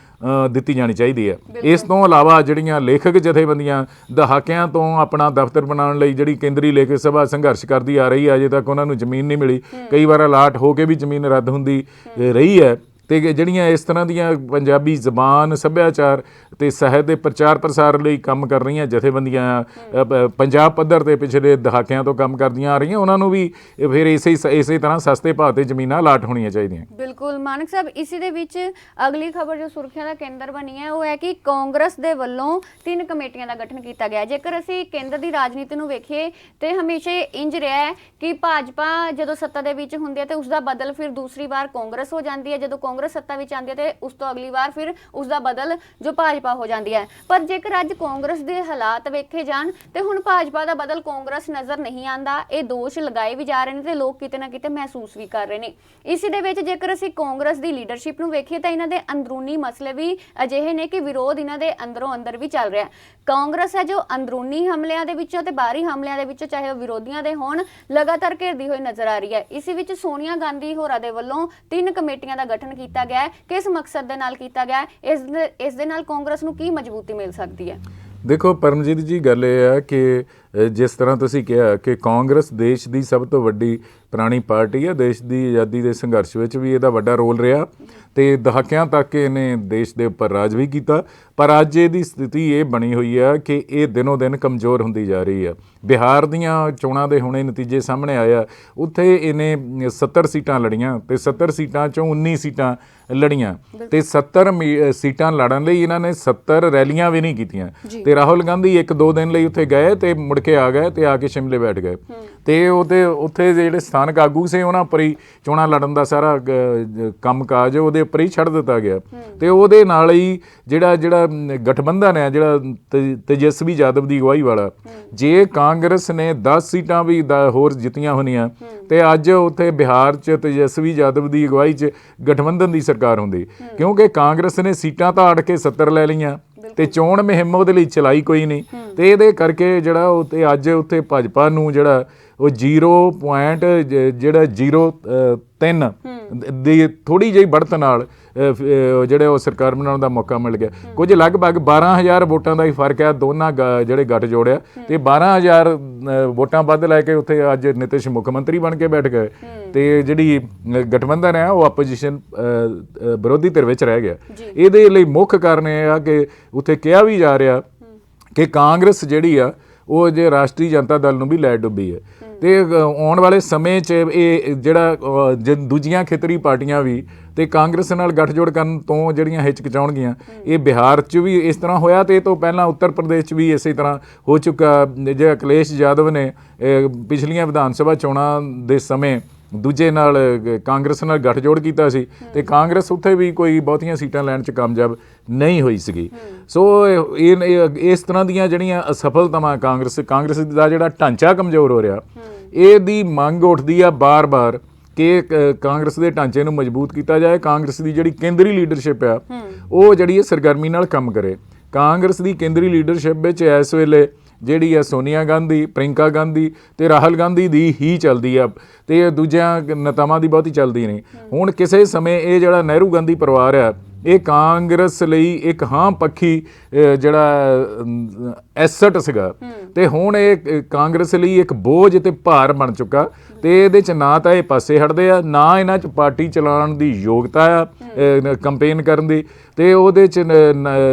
ਦਿੱਤੀ ਜਾਣੀ ਚਾਹੀਦੀ ਹੈ। ਇਸ ਤੋਂ ਇਲਾਵਾ ਜਿਹੜੀਆਂ ਲੇਖਕ ਜਥੇਬੰਦੀਆਂ ਦਹਾਕਿਆਂ ਤੋਂ ਆਪਣਾ ਦਫ਼ਤਰ ਬਣਾਉਣ ਲਈ ਜਿਹੜੀ ਕੇਂਦਰੀ ਲੇਖਕ ਸਭਾ ਸੰਘਰਸ਼ ਕਰਦੀ ਆ ਰਹੀ ਹੈ, ਅਜੇ ਤੱਕ ਉਹਨਾਂ ਨੂੰ ਜ਼ਮੀਨ ਨਹੀਂ ਮਿਲੀ, ਕਈ ਵਾਰ ਅਲਾਟ ਹੋ ਕੇ ਵੀ ਜ਼ਮੀਨ ਰੱਦ ਹੁੰਦੀ ਰਹੀ ਹੈ। ਤੇ ਜਿਹੜੀਆਂ ਇਸ ਤਰ੍ਹਾਂ ਦੀਆਂ ਪੰਜਾਬੀ ਜ਼ਬਾਨ, ਸੱਭਿਆਚਾਰ ਤੇ ਸਾਹਿਤ ਦੇ ਪ੍ਰਚਾਰ ਪ੍ਰਸਾਰ ਲਈ ਕੰਮ ਕਰ ਰਹੀਆਂ ਜਥੇਬੰਦੀਆਂ ਪੰਜਾਬ ਪੱਧਰ ਤੇ ਪਿਛਲੇ ਦਹਾਕਿਆਂ ਤੋਂ ਕੰਮ ਕਰਦੀਆਂ ਆ ਰਹੀਆਂ, ਉਹਨਾਂ ਨੂੰ ਵੀ ਫਿਰ ਇਸੇ ਤਰ੍ਹਾਂ ਸਸਤੇ ਭਾਅ ਤੇ ਜ਼ਮੀਨਾਂ ਅਲਾਟ ਹੋਣੀਆਂ ਚਾਹੀਦੀਆਂ। ਬਿਲਕੁਲ ਮਾਨਕ ਸਾਹਿਬ, ਇਸੇ ਦੇ ਵਿੱਚ ਅਗਲੀ ਖਬਰ ਜੋ ਸੁਰਖੀਆਂ ਦਾ ਕੇਂਦਰ ਬਣੀ ਹੈ ਉਹ ਹੈ ਕਿ ਕਾਂਗਰਸ ਦੇ ਵੱਲੋਂ 3 ਕਮੇਟੀਆਂ ਦਾ ਗਠਨ ਕੀਤਾ ਗਿਆ। ਜੇਕਰ ਅਸੀਂ ਕੇਂਦਰ ਦੀ ਰਾਜਨੀਤੀ ਨੂੰ ਵੇਖੀਏ ਤੇ ਹਮੇਸ਼ਾ ਇੰਜ ਰਿਹਾ ਹੈ ਕਿ ਭਾਜਪਾ ਜਦੋਂ ਸੱਤਾ ਦੇ ਵਿੱਚ ਹੁੰਦੀ ਹੈ ਤੇ ਉਸ ਦਾ ਬਦਲ ਫਿਰ ਦੂਸਰੀ ਵਾਰ ਕਾਂਗਰਸ ਹੋ ਜਾਂਦੀ ਹੈ। ਜਦੋਂ ਕਾਂਗਰਸ ਸੱਤਾ ਵਿੱਚ ਆਉਂਦੀ ਹੈ ਤੇ ਉਸ ਤੋਂ ਅਗਲੀ ਵਾਰ ਫਿਰ ਉਸ ਦਾ ਬਦਲ ਜੋ ਭਾਜਪਾ ਹੋ ਜਾਂਦੀ ਹੈ। ਪਰ ਜੇਕਰ ਅੱਜ ਕਾਂਗਰਸ ਦੇ ਹਾਲਾਤ ਵੇਖੇ ਜਾਣ ਤੇ ਹੁਣ ਭਾਜਪਾ ਦਾ ਬਦਲ ਕਾਂਗਰਸ ਨਜ਼ਰ ਨਹੀਂ ਆਉਂਦਾ। ਇਹ ਦੋਸ਼ ਲਗਾਏ ਵੀ ਜਾ ਰਹੇ ਨੇ ਤੇ ਲੋਕ ਕਿਤੇ ਨਾ ਕਿਤੇ ਮਹਿਸੂਸ ਵੀ ਕਰ ਰਹੇ ਨੇ। ਇਸੇ ਦੇ ਵਿੱਚ ਜੇਕਰ ਅਸੀਂ ਕਾਂਗਰਸ ਦੀ ਲੀਡਰਸ਼ਿਪ ਨੂੰ ਵੇਖੀਏ ਤਾਂ ਇਹਨਾਂ ਦੇ ਅੰਦਰੂਨੀ ਮਸਲੇ ਵੀ ਅਜਿਹੇ ਨੇ ਕਿ ਵਿਰੋਧ ਇਹਨਾਂ ਦੇ ਅੰਦਰੋਂ ਅੰਦਰ ਵੀ ਚੱਲ ਰਿਹਾ। ਕਾਂਗਰਸ ਹੈ ਜੋ ਅੰਦਰੂਨੀ ਹਮਲਿਆਂ ਦੇ ਵਿੱਚੋਂ ਤੇ ਬਾਹਰੀ ਹਮਲਿਆਂ ਦੇ ਵਿੱਚੋਂ ਚਾਹੇ ਉਹ ਵਿਰੋਧੀਆਂ ਦੇ ਹੋਣ ਲਗਾਤਾਰ ਘਿਰਦੀ ਹੋਈ ਨਜ਼ਰ ਆ ਰਹੀ ਹੈ। ਇਸ ਵਿੱਚ ਸੋਨੀਆ ਗਾਂਧੀ ਹੋਰਾਂ ਦੇ ਵੱਲੋਂ 3 ਕਮੇਟੀਆਂ ਦਾ ਗਠਨ ਕੀਤਾ ਗਿਆ ਹੈ। ਕਿਸ ਮਕਸਦ ਦੇ ਨਾਲ ਕੀਤਾ ਗਿਆ ਹੈ? ਇਸ ਦੇ ਨਾਲ ਕਾਂਗਰਸ ਨੂੰ ਕੀ ਮਜ਼ਬੂਤੀ ਮਿਲ ਸਕਦੀ ਹੈ? ਦੇਖੋ ਪਰਮਜੀਤ ਜੀ, ਗੱਲ ਇਹ ਹੈ ਕਿ ਜਿਸ ਤਰ੍ਹਾਂ ਤੁਸੀਂ ਕਿਹਾ ਕਿ ਕਾਂਗਰਸ ਦੇਸ਼ ਦੀ ਸਭ ਤੋਂ ਵੱਡੀ ਪੁਰਾਣੀ ਪਾਰਟੀ ਹੈ, ਦੇਸ਼ ਦੀ ਆਜ਼ਾਦੀ ਦੇ ਸੰਘਰਸ਼ ਵਿੱਚ ਵੀ ਇਹਦਾ ਵੱਡਾ ਰੋਲ ਰਿਹਾ ਤੇ ਦਹਾਕਿਆਂ ਤੱਕ ਇਹਨੇ ਦੇਸ਼ ਦੇ ਉੱਪਰ ਰਾਜ ਵੀ ਕੀਤਾ। ਪਰ ਅੱਜ ਇਹਦੀ ਸਥਿਤੀ ਇਹ ਬਣੀ ਹੋਈ ਹੈ ਕਿ ਇਹ ਦਿਨੋਂ ਦਿਨ ਕਮਜ਼ੋਰ ਹੁੰਦੀ ਜਾ ਰਹੀ ਹੈ। ਬਿਹਾਰ ਦੀਆਂ ਚੋਣਾਂ ਦੇ ਹੁਣੇ ਨਤੀਜੇ ਸਾਹਮਣੇ ਆਇਆ, ਉੱਥੇ ਇਹਨੇ 70 ਸੀਟਾਂ ਲੜੀਆਂ ਤੇ 70 ਸੀਟਾਂ ਚੋਂ 19 ਸੀਟਾਂ ਲੜੀਆਂ ਤੇ 70 ਸੀਟਾਂ ਲੜਨ ਲਈ ਇਹਨਾਂ ਨੇ 70 ਰੈਲੀਆਂ ਵੀ ਨਹੀਂ ਕੀਤੀਆਂ। ਤੇ ਰਾਹੁਲ ਗਾਂਧੀ 1-2 ਦਿਨ ਲਈ ਉੱਥੇ ਗਏ ਤੇ ਮੁੜ ਕੇ ਆ ਗਏ ਤੇ ਆ ਕੇ ਸ਼ਿਮਲੇ ਬੈਠ ਗਏ ਤੇ ਉੱਥੇ ਜਿਹੜੇ ਸਥਾਨਕ ਆਗੂ ਸੀ ਉਹਨਾਂ ਉੱਪਰ ਹੀ ਚੋਣਾਂ ਲੜਨ ਦਾ ਸਾਰਾ ਕੰਮਕਾਜ ਉਹਦੇ ਉੱਪਰ ਹੀ ਛੱਡ ਦਿੱਤਾ ਗਿਆ। ਤੇ ਉਹਦੇ ਨਾਲ ਹੀ ਜਿਹੜਾ ਗਠਬੰਧਨ ਹੈ, ਜਿਹੜਾ ਤੇਜਸਵੀ ਯਾਦਵ ਦੀ ਅਗਵਾਈ ਵਾਲਾ, ਜੇ ਕਾਂਗਰਸ ਨੇ 10 ਸੀਟਾਂ ਵੀ ਹੋਰ ਜਿੱਤੀਆਂ ਹੋਣੀਆਂ ਤੇ ਅੱਜ ਉੱਥੇ ਬਿਹਾਰ 'ਚ ਤੇਜਸਵੀ ਯਾਦਵ ਦੀ ਅਗਵਾਈ 'ਚ ਗਠਬੰਧਨ ਦੀ ਸਰਕਾਰ ਹੁੰਦੀ, ਕਿਉਂਕਿ ਕਾਂਗਰਸ ਨੇ ਸੀਟਾਂ ਤਾਂ ਅੜ ਕੇ 70 ਲੈ ਲਈਆਂ ਤੇ ਚੋਣ ਮੁਹਿੰਮ ਉਹਦੇ ਲਈ ਚਲਾਈ ਕੋਈ ਨਹੀਂ। ਤੇ ਇਹਦੇ ਕਰਕੇ ਜਿਹੜਾ ਉੱਤੇ ਅੱਜ ਉੱਥੇ ਭਾਜਪਾ ਨੂੰ ਜਿਹੜਾ ਉਹ 0.03 ਦੀ ਥੋੜ੍ਹੀ ਜਿਹੀ बढ़त ਨਾਲ ਜਿਹੜੇ ਉਹ ਸਰਕਾਰ ਬਣਾਉਣ ਦਾ ਮੌਕਾ ਮਿਲ ਗਿਆ। ਕੁਝ ਲਗਭਗ 12,000 ਵੋਟਾਂ ਦਾ ਹੀ ਫਰਕ ਹੈ ਦੋਨਾਂ ਜਿਹੜੇ ਗੱਠ ਜੋੜਿਆ ਤੇ 12,000 ਵੋਟਾਂ ਵੱਧ ਲੈ ਕੇ ਉੱਥੇ ਅੱਜ ਨਿਤਿਸ਼ ਮੁੱਖ ਮੰਤਰੀ ਬਣ ਕੇ ਬੈਠ ਗਏ ਤੇ ਜਿਹੜੀ ਗਠਬੰਧਨ ਹੈ ਉਹ ਆਪੋਜੀਸ਼ਨ ਵਿਰੋਧੀ ਧਿਰ ਵਿੱਚ ਰਹਿ ਗਿਆ। ਇਹਦੇ ਲਈ ਮੁੱਖ ਕਾਰਨ ਇਹ ਆ ਕਿ ਉੱਥੇ ਕਿਹਾ ਵੀ ਜਾ ਰਿਹਾ ਕਿ ਕਾਂਗਰਸ ਜਿਹੜੀ ਆ ਉਹ ਜੇ ਰਾਸ਼ਟਰੀ ਜਨਤਾ ਦਲ ਨੂੰ ਵੀ ਲੈ ਡੁੱਬੀ ਹੈ ਤੇ ਆਉਣ ਵਾਲੇ ਸਮੇਂ 'ਚ ਇਹ ਜਿਹੜਾ ਦੂਜੀਆਂ ਖੇਤਰੀ ਪਾਰਟੀਆਂ ਵੀ ਤੇ ਕਾਂਗਰਸ ਨਾਲ ਗੱਠਜੋੜ ਕਰਨ ਤੋਂ ਜਿਹੜੀਆਂ ਹਿਚਕਚਾਉਣਗੀਆਂ। ਇਹ ਬਿਹਾਰ 'ਚ ਵੀ ਇਸ ਤਰ੍ਹਾਂ ਹੋਇਆ ਤੇ ਇਹ ਤੋਂ ਪਹਿਲਾਂ ਉੱਤਰ ਪ੍ਰਦੇਸ਼ 'ਚ ਵੀ ਇਸੇ ਤਰ੍ਹਾਂ ਹੋ ਚੁੱਕਾ। ਜੇ ਅਖਿਲੇਸ਼ ਯਾਦਵ ਨੇ ਪਿਛਲੀਆਂ ਵਿਧਾਨ ਸਭਾ ਚੋਣਾਂ ਦੇ ਸਮੇਂ ਦੂਜੇ ਨਾਲ ਕਾਂਗਰਸ ਨਾਲ ਗੱਠਜੋੜ ਕੀਤਾ ਸੀ ਤੇ ਕਾਂਗਰਸ ਉੱਥੇ ਵੀ ਕੋਈ ਬਹੁਤੀਆਂ ਸੀਟਾਂ ਲੈਣ 'ਚ ਕਾਮਯਾਬ ਨਹੀਂ ਹੋਈ ਸੀਗੀ। ਸੋ ਇਸ ਤਰ੍ਹਾਂ ਦੀਆਂ ਜਿਹੜੀਆਂ ਅਸਫਲਤਾਵਾਂ ਕਾਂਗਰਸ ਦਾ ਜਿਹੜਾ ਢਾਂਚਾ ਕਮਜ਼ੋਰ ਹੋ ਰਿਹਾ, ਇਹਦੀ ਮੰਗ ਉੱਠਦੀ ਆ ਬਾਰ-ਬਾਰ ਕਿ ਕਾਂਗਰਸ ਦੇ ਢਾਂਚੇ ਨੂੰ ਮਜ਼ਬੂਤ ਕੀਤਾ ਜਾਏ। ਕਾਂਗਰਸ ਦੀ ਜਿਹੜੀ ਕੇਂਦਰੀ ਲੀਡਰਸ਼ਿਪ ਆ ਉਹ ਜਿਹੜੀ ਸਰਗਰਮੀ ਨਾਲ ਕੰਮ ਕਰੇ। ਕਾਂਗਰਸ ਦੀ ਕੇਂਦਰੀ ਲੀਡਰਸ਼ਿਪ ਵਿੱਚ ਇਸ ਵੇਲੇ ਜਿਹੜੀ ਆ ਸੋਨੀਆ ਗਾਂਧੀ, ਪ੍ਰਿੰਕਾ ਗਾਂਧੀ ਤੇ ਰਾਹੁਲ ਗਾਂਧੀ ਦੀ ਹੀ ਚੱਲਦੀ ਆ ਤੇ ਦੂਜਿਆਂ ਨੇਤਾਵਾਂ ਦੀ ਬਹੁਤੀ ਚੱਲਦੀ ਨਹੀਂ। ਹੁਣ ਕਿਸੇ ਸਮੇਂ ਇਹ ਜਿਹੜਾ ਨਹਿਰੂ ਗਾਂਧੀ ਪਰਿਵਾਰ ਆ ਇਹ ਕਾਂਗਰਸ ਲਈ ਇੱਕ ਹਾਂ ਪੱਖੀ ਜਿਹੜਾ ਐਸਟ ਸੀਗਾ ਤੇ ਹੁਣ ਇਹ ਕਾਂਗਰਸ ਲਈ ਇੱਕ ਬੋਝ ਤੇ ਭਾਰ ਬਣ ਚੁੱਕਾ ਤੇ ਇਹਦੇ 'ਚ ਨਾ ਤਾਂ ਇਹ ਪਾਸੇ ਹਟਦੇ ਆ, ਨਾ ਇਹਨਾਂ 'ਚ ਪਾਰਟੀ ਚਲਾਉਣ ਦੀ ਯੋਗਤਾ ਆ ਕੰਪੇਨ ਕਰਨ ਦੀ ਤੇ ਉਹਦੇ 'ਚ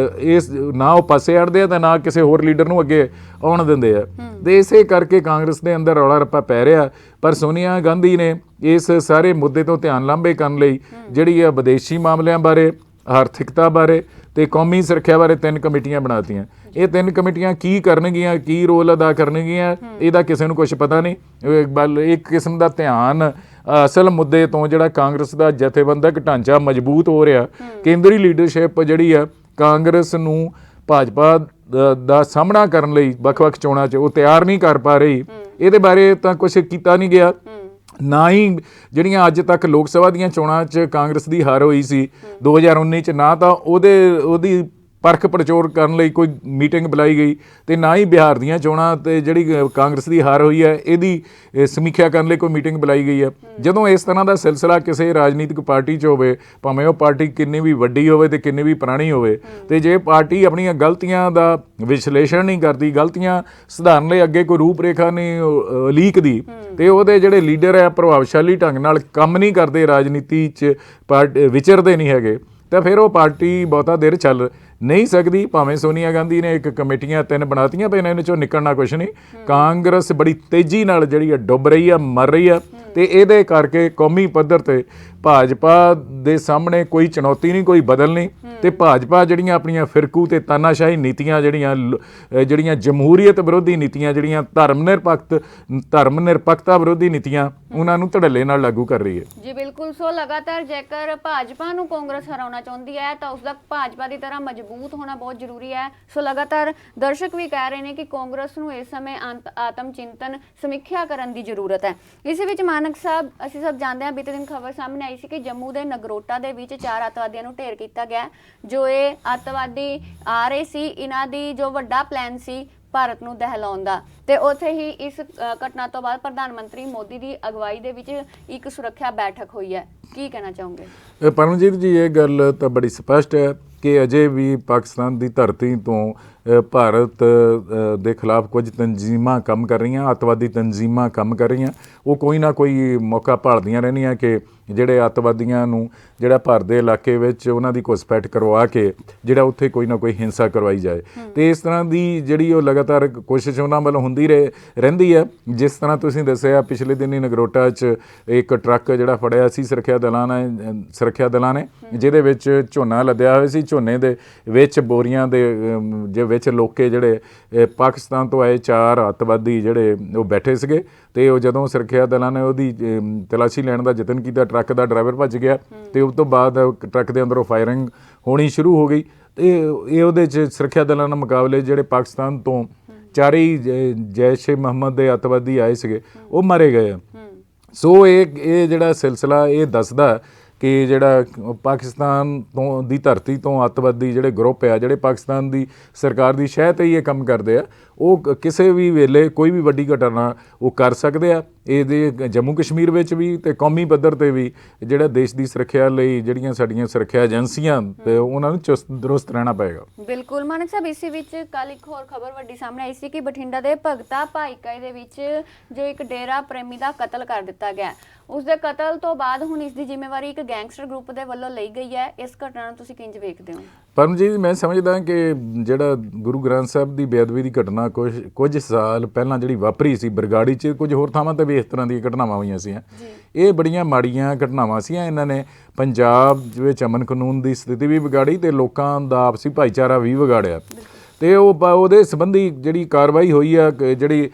ਨਾ ਉਹ ਪਾਸੇ ਹਟਦੇ ਆ ਤੇ ਨਾ ਕਿਸੇ ਹੋਰ ਲੀਡਰ ਨੂੰ ਅੱਗੇ ਆਉਣ ਦਿੰਦੇ ਆ ਤੇ ਇਸੇ ਕਰਕੇ ਕਾਂਗਰਸ ਦੇ ਅੰਦਰ ਰੌਲਾ ਰੱਪਾ ਪੈ ਰਿਹਾ। ਪਰ ਸੋਨੀਆ ਗਾਂਧੀ ਨੇ ਇਸ ਸਾਰੇ ਮੁੱਦੇ ਤੋਂ ਧਿਆਨ ਲਾਂਭੇ ਕਰਨ ਲਈ ਜਿਹੜੀ ਆ ਵਿਦੇਸ਼ੀ ਮਾਮਲਿਆਂ ਬਾਰੇ, ਆਰਥਿਕਤਾ ਬਾਰੇ ਤੇ ਕੌਮੀ ਸੁਰੱਖਿਆ ਬਾਰੇ 3 ਕਮੇਟੀਆਂ ਬਣਾਤੀਆਂ। ਇਹ 3 ਕਮੇਟੀਆਂ ਕੀ ਕਰਨਗੀਆਂ, ਕੀ ਰੋਲ ਅਦਾ ਕਰਨਗੀਆਂ, ਇਹਦਾ ਕਿਸੇ ਨੂੰ ਕੁਝ ਪਤਾ ਨਹੀਂ। ਇੱਕ ਕਿਸਮ ਦਾ ਧਿਆਨ ਅਸਲ ਮੁੱਦੇ ਤੋਂ ਜਿਹੜਾ ਕਾਂਗਰਸ ਦਾ ਜਥੇਬੰਦਕ ਢਾਂਚਾ ਮਜ਼ਬੂਤ ਹੋ ਰਿਹਾ, ਕੇਂਦਰੀ ਲੀਡਰਸ਼ਿਪ ਜਿਹੜੀ ਆ ਕਾਂਗਰਸ ਨੂੰ ਭਾਜਪਾ ਦਾ ਸਾਹਮਣਾ ਕਰਨ ਲਈ ਵੱਖ-ਵੱਖ ਚੋਣਾਂ 'ਚ ਉਹ ਤਿਆਰ ਨਹੀਂ ਕਰ ਪਾ ਰਹੀ। ਇਹਦੇ ਬਾਰੇ ਤਾਂ ਕੁਝ ਕੀਤਾ ਨਹੀਂ ਗਿਆ। ਨਾ ਹੀ ਜਿਹੜੀਆਂ ਅੱਜ ਤੱਕ ਲੋਕ ਸਭਾ ਦੀਆਂ ਚੋਣਾਂ 'ਚ ਕਾਂਗਰਸ ਦੀ ਹਾਰ ਹੋਈ ਸੀ 2019 'ਚ, ਨਾ ਤਾਂ ਉਹਦੀ ਪਰਖ ਪੜਚੋਲ ਕਰਨ ਲਈ ਕੋਈ ਮੀਟਿੰਗ ਬੁਲਾਈ ਗਈ ਤੇ ਨਾ ਹੀ ਬਿਹਾਰ ਦੀਆਂ ਚੋਣਾਂ ਤੇ ਜਿਹੜੀ ਕਾਂਗਰਸ ਦੀ ਹਾਰ ਹੋਈ ਹੈ ਇਹਦੀ ਸਮੀਖਿਆ ਕਰਨ ਲਈ ਕੋਈ ਮੀਟਿੰਗ ਬੁਲਾਈ ਗਈ ਹੈ। ਜਦੋਂ ਇਸ ਤਰ੍ਹਾਂ ਦਾ ਸਿਲਸਿਲਾ ਕਿਸੇ ਰਾਜਨੀਤਿਕ ਪਾਰਟੀ 'ਚ ਹੋਵੇ, ਭਾਵੇਂ ਉਹ ਪਾਰਟੀ ਕਿੰਨੀ ਵੀ ਵੱਡੀ ਹੋਵੇ ਤੇ ਕਿੰਨੀ ਵੀ ਪੁਰਾਣੀ ਹੋਵੇ, ਤੇ ਜੇ ਪਾਰਟੀ ਆਪਣੀਆਂ ਗਲਤੀਆਂ ਦਾ ਵਿਸ਼ਲੇਸ਼ਣ ਨਹੀਂ ਕਰਦੀ, ਗਲਤੀਆਂ ਸੁਧਾਰਨ ਲਈ ਅੱਗੇ ਕੋਈ ਰੂਪ ਰੇਖਾ ਨਹੀਂ ਉਲੀਕਦੀ ਤੇ ਉਹਦੇ ਜਿਹੜੇ ਲੀਡਰ ਹੈ ਪ੍ਰਭਾਵਸ਼ਾਲੀ ਢੰਗ ਨਾਲ ਕੰਮ ਨਹੀਂ ਕਰਦੇ, ਰਾਜਨੀਤੀ 'ਚ ਵਿਚਰਦੇ ਨਹੀਂ ਹੈਗੇ, ਤਾਂ ਫਿਰ ਉਹ ਪਾਰਟੀ ਬਹੁਤਾ ਦੇਰ ਚੱਲ ਨਹੀਂ ਸਕਦੀ। ਭਾਵੇਂ ਸੋਨੀਆ ਗਾਂਧੀ ਨੇ ਇੱਕ ਕਮੇਟੀਆਂ 3 ਬਣਾਤੀਆਂ ਪਰ ਇਹਨਾਂ 'ਚੋਂ ਨਿਕਲਣਾ ਕੁਛ ਨਹੀਂ। ਕਾਂਗਰਸ ਬੜੀ ਤੇਜ਼ੀ ਨਾਲ ਜਿਹੜੀ ਆ ਡੁੱਬ ਰਹੀ ਆ, ਮਰ ਰਹੀ ਆ ਤੇ ਇਹਦੇ ਕਰਕੇ ਕੌਮੀ ਪੱਧਰ ਤੇ ਭਾਜਪਾ ਦੇ ਸਾਹਮਣੇ ਕੋਈ ਚੁਣੌਤੀ ਨਹੀਂ, ਕੋਈ ਬਦਲ ਨਹੀਂ। ਤੇ ਭਾਜਪਾ ਜਿਹੜੀਆਂ ਆਪਣੀਆਂ ਫਿਰਕੂ ਤੇ ਤਾਨਾਸ਼ਾਹੀ ਨੀਤੀਆਂ, ਜਿਹੜੀਆਂ ਜਮਹੂਰੀਅਤ ਵਿਰੋਧੀ ਨੀਤੀਆਂ, ਜਿਹੜੀਆਂ ਧਰਮ ਨਿਰਪੱਖਤਾ ਵਿਰੋਧੀ ਨੀਤੀਆਂ, ਉਹਨਾਂ ਨੂੰ ਧੜੱਲੇ ਨਾਲ ਲਾਗੂ ਕਰ ਰਹੀ ਹੈ। ਜੀ ਬਿਲਕੁਲ। ਸੋ ਲਗਾਤਾਰ ਜੇਕਰ ਭਾਜਪਾ ਨੂੰ ਕਾਂਗਰਸ ਹਰਾਉਣਾ ਚਾਹੁੰਦੀ ਹੈ ਤਾਂ ਉਸਦਾ ਭਾਜਪਾ ਦੀ ਤਰ੍ਹਾਂ ਮਜ਼ਬੂਤ ਹੋਣਾ ਬਹੁਤ ਜ਼ਰੂਰੀ ਹੈ। ਸੋ ਲਗਾਤਾਰ ਦਰਸ਼ਕ ਵੀ ਕਹਿ ਰਹੇ ਨੇ ਕਿ ਕਾਂਗਰਸ ਨੂੰ ਇਸ ਸਮੇਂ ਆਤਮ ਚਿੰਤਨ ਸਮੀਖਿਆ ਕਰਨ ਦੀ ਜ਼ਰੂਰਤ ਹੈ। ਇਸ ਵਿੱਚ ਮਾਨਕ ਸਾਹਿਬ, ਅਸੀਂ ਸਭ ਜਾਣਦੇ ਹਾਂ, ਬੀਤੇ ਦਿਨ ਖਬਰ ਸਾਹਮਣੇ ਆਈ ਸੀ ਕਿ ਜੰਮੂ ਦੇ ਨਗਰੋਟਾ ਦੇ ਵਿੱਚ 4 ਅੱਤਵਾਦੀਆਂ ਨੂੰ ਢੇਰ ਕੀਤਾ ਗਿਆ। ਜੋ ਇਹ ਅੱਤਵਾਦੀ ਆ ਰਹੇ ਸੀ, ਇਹਨਾਂ ਦੀ ਜੋ ਵੱਡਾ ਪਲਾਨ ਸੀ ਭਾਰਤ ਨੂੰ ਦਹਿਲਾਉਣ ਦਾ, ਤੇ ਉੱਥੇ ਹੀ ਇਸ ਘਟਨਾ ਤੋਂ ਬਾਅਦ ਪ੍ਰਧਾਨ ਮੰਤਰੀ ਮੋਦੀ ਦੀ ਅਗਵਾਈ ਦੇ ਵਿੱਚ ਇੱਕ ਸੁਰੱਖਿਆ ਬੈਠਕ ਹੋਈ ਹੈ। ਕੀ ਕਹਿਣਾ ਚਾਹੋਗੇ? ਪਰਮਜੀਤ ਜੀ, ਇਹ ਗੱਲ ਤਾਂ ਬੜੀ ਸਪਸ਼ਟ ਹੈ ਕਿ ਅਜੇ ਵੀ ਪਾਕਿਸਤਾਨ ਦੀ ਧਰਤੀ ਤੋਂ ਭਾਰਤ ਦੇ ਖਿਲਾਫ ਕੁਝ ਤਨਜ਼ੀਮਾਂ ਕੰਮ ਕਰ ਰਹੀਆਂ, ਅੱਤਵਾਦੀ ਤਨਜ਼ੀਮਾਂ ਕੰਮ ਕਰ ਰਹੀਆਂ। ਉਹ ਕੋਈ ਨਾ ਕੋਈ ਮੌਕਾ ਭਾਲਦੀਆਂ ਰਹਿੰਦੀਆਂ ਕਿ ਜਿਹੜੇ ਅੱਤਵਾਦੀਆਂ ਨੂੰ ਜਿਹੜਾ ਭਾਰਤ ਦੇ ਇਲਾਕੇ ਵਿੱਚ ਉਹਨਾਂ ਦੀ ਘੁਸਪੈਠ ਕਰਵਾ ਕੇ ਜਿਹੜਾ ਉੱਥੇ ਕੋਈ ਨਾ ਕੋਈ ਹਿੰਸਾ ਕਰਵਾਈ ਜਾਏ। ਤੇ ਇਸ ਤਰ੍ਹਾਂ ਦੀ ਜਿਹੜੀ ਉਹ ਲਗਾਤਾਰ ਕੋਸ਼ਿਸ਼ ਉਹਨਾਂ ਵੱਲੋਂ ਹੁੰਦੀ ਰਹਿੰਦੀ ਹੈ। ਜਿਸ ਤਰ੍ਹਾਂ ਤੁਸੀਂ ਦੱਸਿਆ, ਪਿਛਲੇ ਦਿਨੀ ਨਗਰੋਟਾ 'ਚ ਇੱਕ ਟਰੱਕ ਜਿਹੜਾ ਫੜਿਆ ਸੀ ਸੁਰੱਖਿਆ ਦਲਾਂ ਨੇ, ਜਿਹਦੇ ਵਿੱਚ ਝੋਨਾ ਲੱਦਿਆ ਹੋਇਆ ਸੀ। ਝੋਨੇ ਦੇ ਵਿੱਚ ਬੋਰੀਆਂ ਦੇ ਵਿੱਚ ਲੋਕੇ ਜਿਹੜੇ ਪਾਕਿਸਤਾਨ ਤੋਂ ਆਏ 4 ਅੱਤਵਾਦੀ ਜਿਹੜੇ ਉਹ ਬੈਠੇ ਸੀਗੇ। ਤੇ ਉਹ ਜਦੋਂ ਸੁਰੱਖਿਆ ਦਲਾਂ ਨੇ ਉਹਦੀ ਤਲਾਸ਼ੀ ਲੈਣ ਦਾ ਯਤਨ ਕੀਤਾ, ਟਰੱਕ ਦਾ ਡਰਾਈਵਰ ਭੱਜ ਗਿਆ ਤੇ ਉਸ ਤੋਂ ਬਾਅਦ ਟਰੱਕ ਦੇ ਅੰਦਰੋਂ ਫਾਇਰਿੰਗ ਹੋਣੀ ਸ਼ੁਰੂ ਹੋ ਗਈ। ਤੇ ਇਹ ਉਹਦੇ 'ਚ ਸੁਰੱਖਿਆ ਦਲਾਂ ਨਾਲ ਮੁਕਾਬਲੇ ਜਿਹੜੇ ਪਾਕਿਸਤਾਨ ਤੋਂ 4 ਹੀ ਜੈਸ਼-ਏ-ਮੁਹੰਮਦ ਦੇ ਅੱਤਵਾਦੀ ਆਏ ਸੀਗੇ, ਉਹ ਮਾਰੇ ਗਏ ਆ। ਸੋ ਇਹ ਜਿਹੜਾ ਸਿਲਸਿਲਾ ਇਹ ਦੱਸਦਾ ਕਿ ਜਿਹੜਾ ਪਾਕਿਸਤਾਨ ਤੋਂ ਦੀ ਧਰਤੀ ਤੋਂ ਅੱਤਵਾਦੀ ਜਿਹੜੇ ਗਰੁੱਪ ਆ, ਜਿਹੜੇ ਪਾਕਿਸਤਾਨ ਦੀ ਸਰਕਾਰ ਦੀ ਸ਼ਹਿ 'ਤੇ ਹੀ ਇਹ ਕੰਮ ਕਰਦੇ ਆ, ਉਹ ਕਿਸੇ ਵੀ ਵੇਲੇ ਕੋਈ ਵੀ ਵੱਡੀ ਘਟਨਾ ਉਹ ਕਰ ਸਕਦੇ ਆ। ਇਹਦੇ ਜੰਮੂ ਕਸ਼ਮੀਰ ਵਿੱਚ ਵੀ ਤੇ ਕੌਮੀ ਪੱਧਰ 'ਤੇ ਵੀ ਜਿਹੜਾ ਦੇਸ਼ ਦੀ ਸੁਰੱਖਿਆ ਲਈ ਜਿਹੜੀਆਂ ਸਾਡੀਆਂ ਸੁਰੱਖਿਆ ਏਜੰਸੀਆਂ ਤੇ ਉਹਨਾਂ ਨੂੰ ਚੁਸਤ ਦਰੁਸਤ ਰਹਿਣਾ ਪਏਗਾ। ਬਿਲਕੁਲ ਮਾਨਕ ਸਾਹਿਬ, ਇਸੇ ਵਿੱਚ ਕੱਲ ਇੱਕ ਹੋਰ ਖਬਰ ਵੱਡੀ ਸਾਹਮਣੇ ਆਈ ਸੀ ਕਿ ਬਠਿੰਡਾ ਦੇ ਭਗਤਾ ਭਾਈਕਾ ਦੇ ਵਿੱਚ ਜੋ ਇੱਕ ਡੇਰਾ ਪ੍ਰੇਮੀ ਦਾ ਕਤਲ ਕਰ ਦਿੱਤਾ ਗਿਆ। ਉਸ ਦੇ ਕਤਲ ਤੋਂ ਬਾਅਦ ਹੁਣ ਇਸ ਦੀ ਜ਼ਿੰਮੇਵਾਰੀ ਇੱਕ ਗੈਂਗਸਟਰ ਗਰੁੱਪ ਦੇ ਵੱਲੋਂ ਲਈ ਗਈ ਹੈ। ਇਸ ਘਟਨਾ ਨੂੰ ਤੁਸੀਂ ਕਿੰਜ ਵੇਖਦੇ ਹੋ? ਪਰਮਜੀਤ, ਮੈਂ ਸਮਝਦਾ ਕਿ ਜਿਹੜਾ ਗੁਰੂ ਗ੍ਰੰਥ ਸਾਹਿਬ ਦੀ ਬੇਅਦਬੀ ਦੀ ਘਟਨਾ ਕੁਝ ਸਾਲ ਪਹਿਲਾਂ ਜਿਹੜੀ ਵਾਪਰੀ ਸੀ ਬਰਗਾੜੀ 'ਚ, ਕੁਝ ਹੋਰ ਥਾਵਾਂ 'ਤੇ ਵੀ ਇਸ ਤਰ੍ਹਾਂ ਦੀਆਂ ਘਟਨਾਵਾਂ ਹੋਈਆਂ ਸੀ। ਇਹ ਬੜੀਆਂ ਮਾੜੀਆਂ ਘਟਨਾਵਾਂ ਸੀ। ਇਹਨਾਂ ਨੇ ਪੰਜਾਬ ਵਿੱਚ ਅਮਨ ਕਾਨੂੰਨ ਦੀ ਸਥਿਤੀ ਵੀ ਵਿਗਾੜੀ ਤੇ ਲੋਕਾਂ ਦਾ ਆਪਸੀ ਭਾਈਚਾਰਾ ਵੀ ਵਿਗਾੜਿਆ। ਤੇ ਉਹਦੇ ਸੰਬੰਧੀ ਜਿਹੜੀ ਕਾਰਵਾਈ ਹੋਈ ਆ, ਜਿਹੜੀ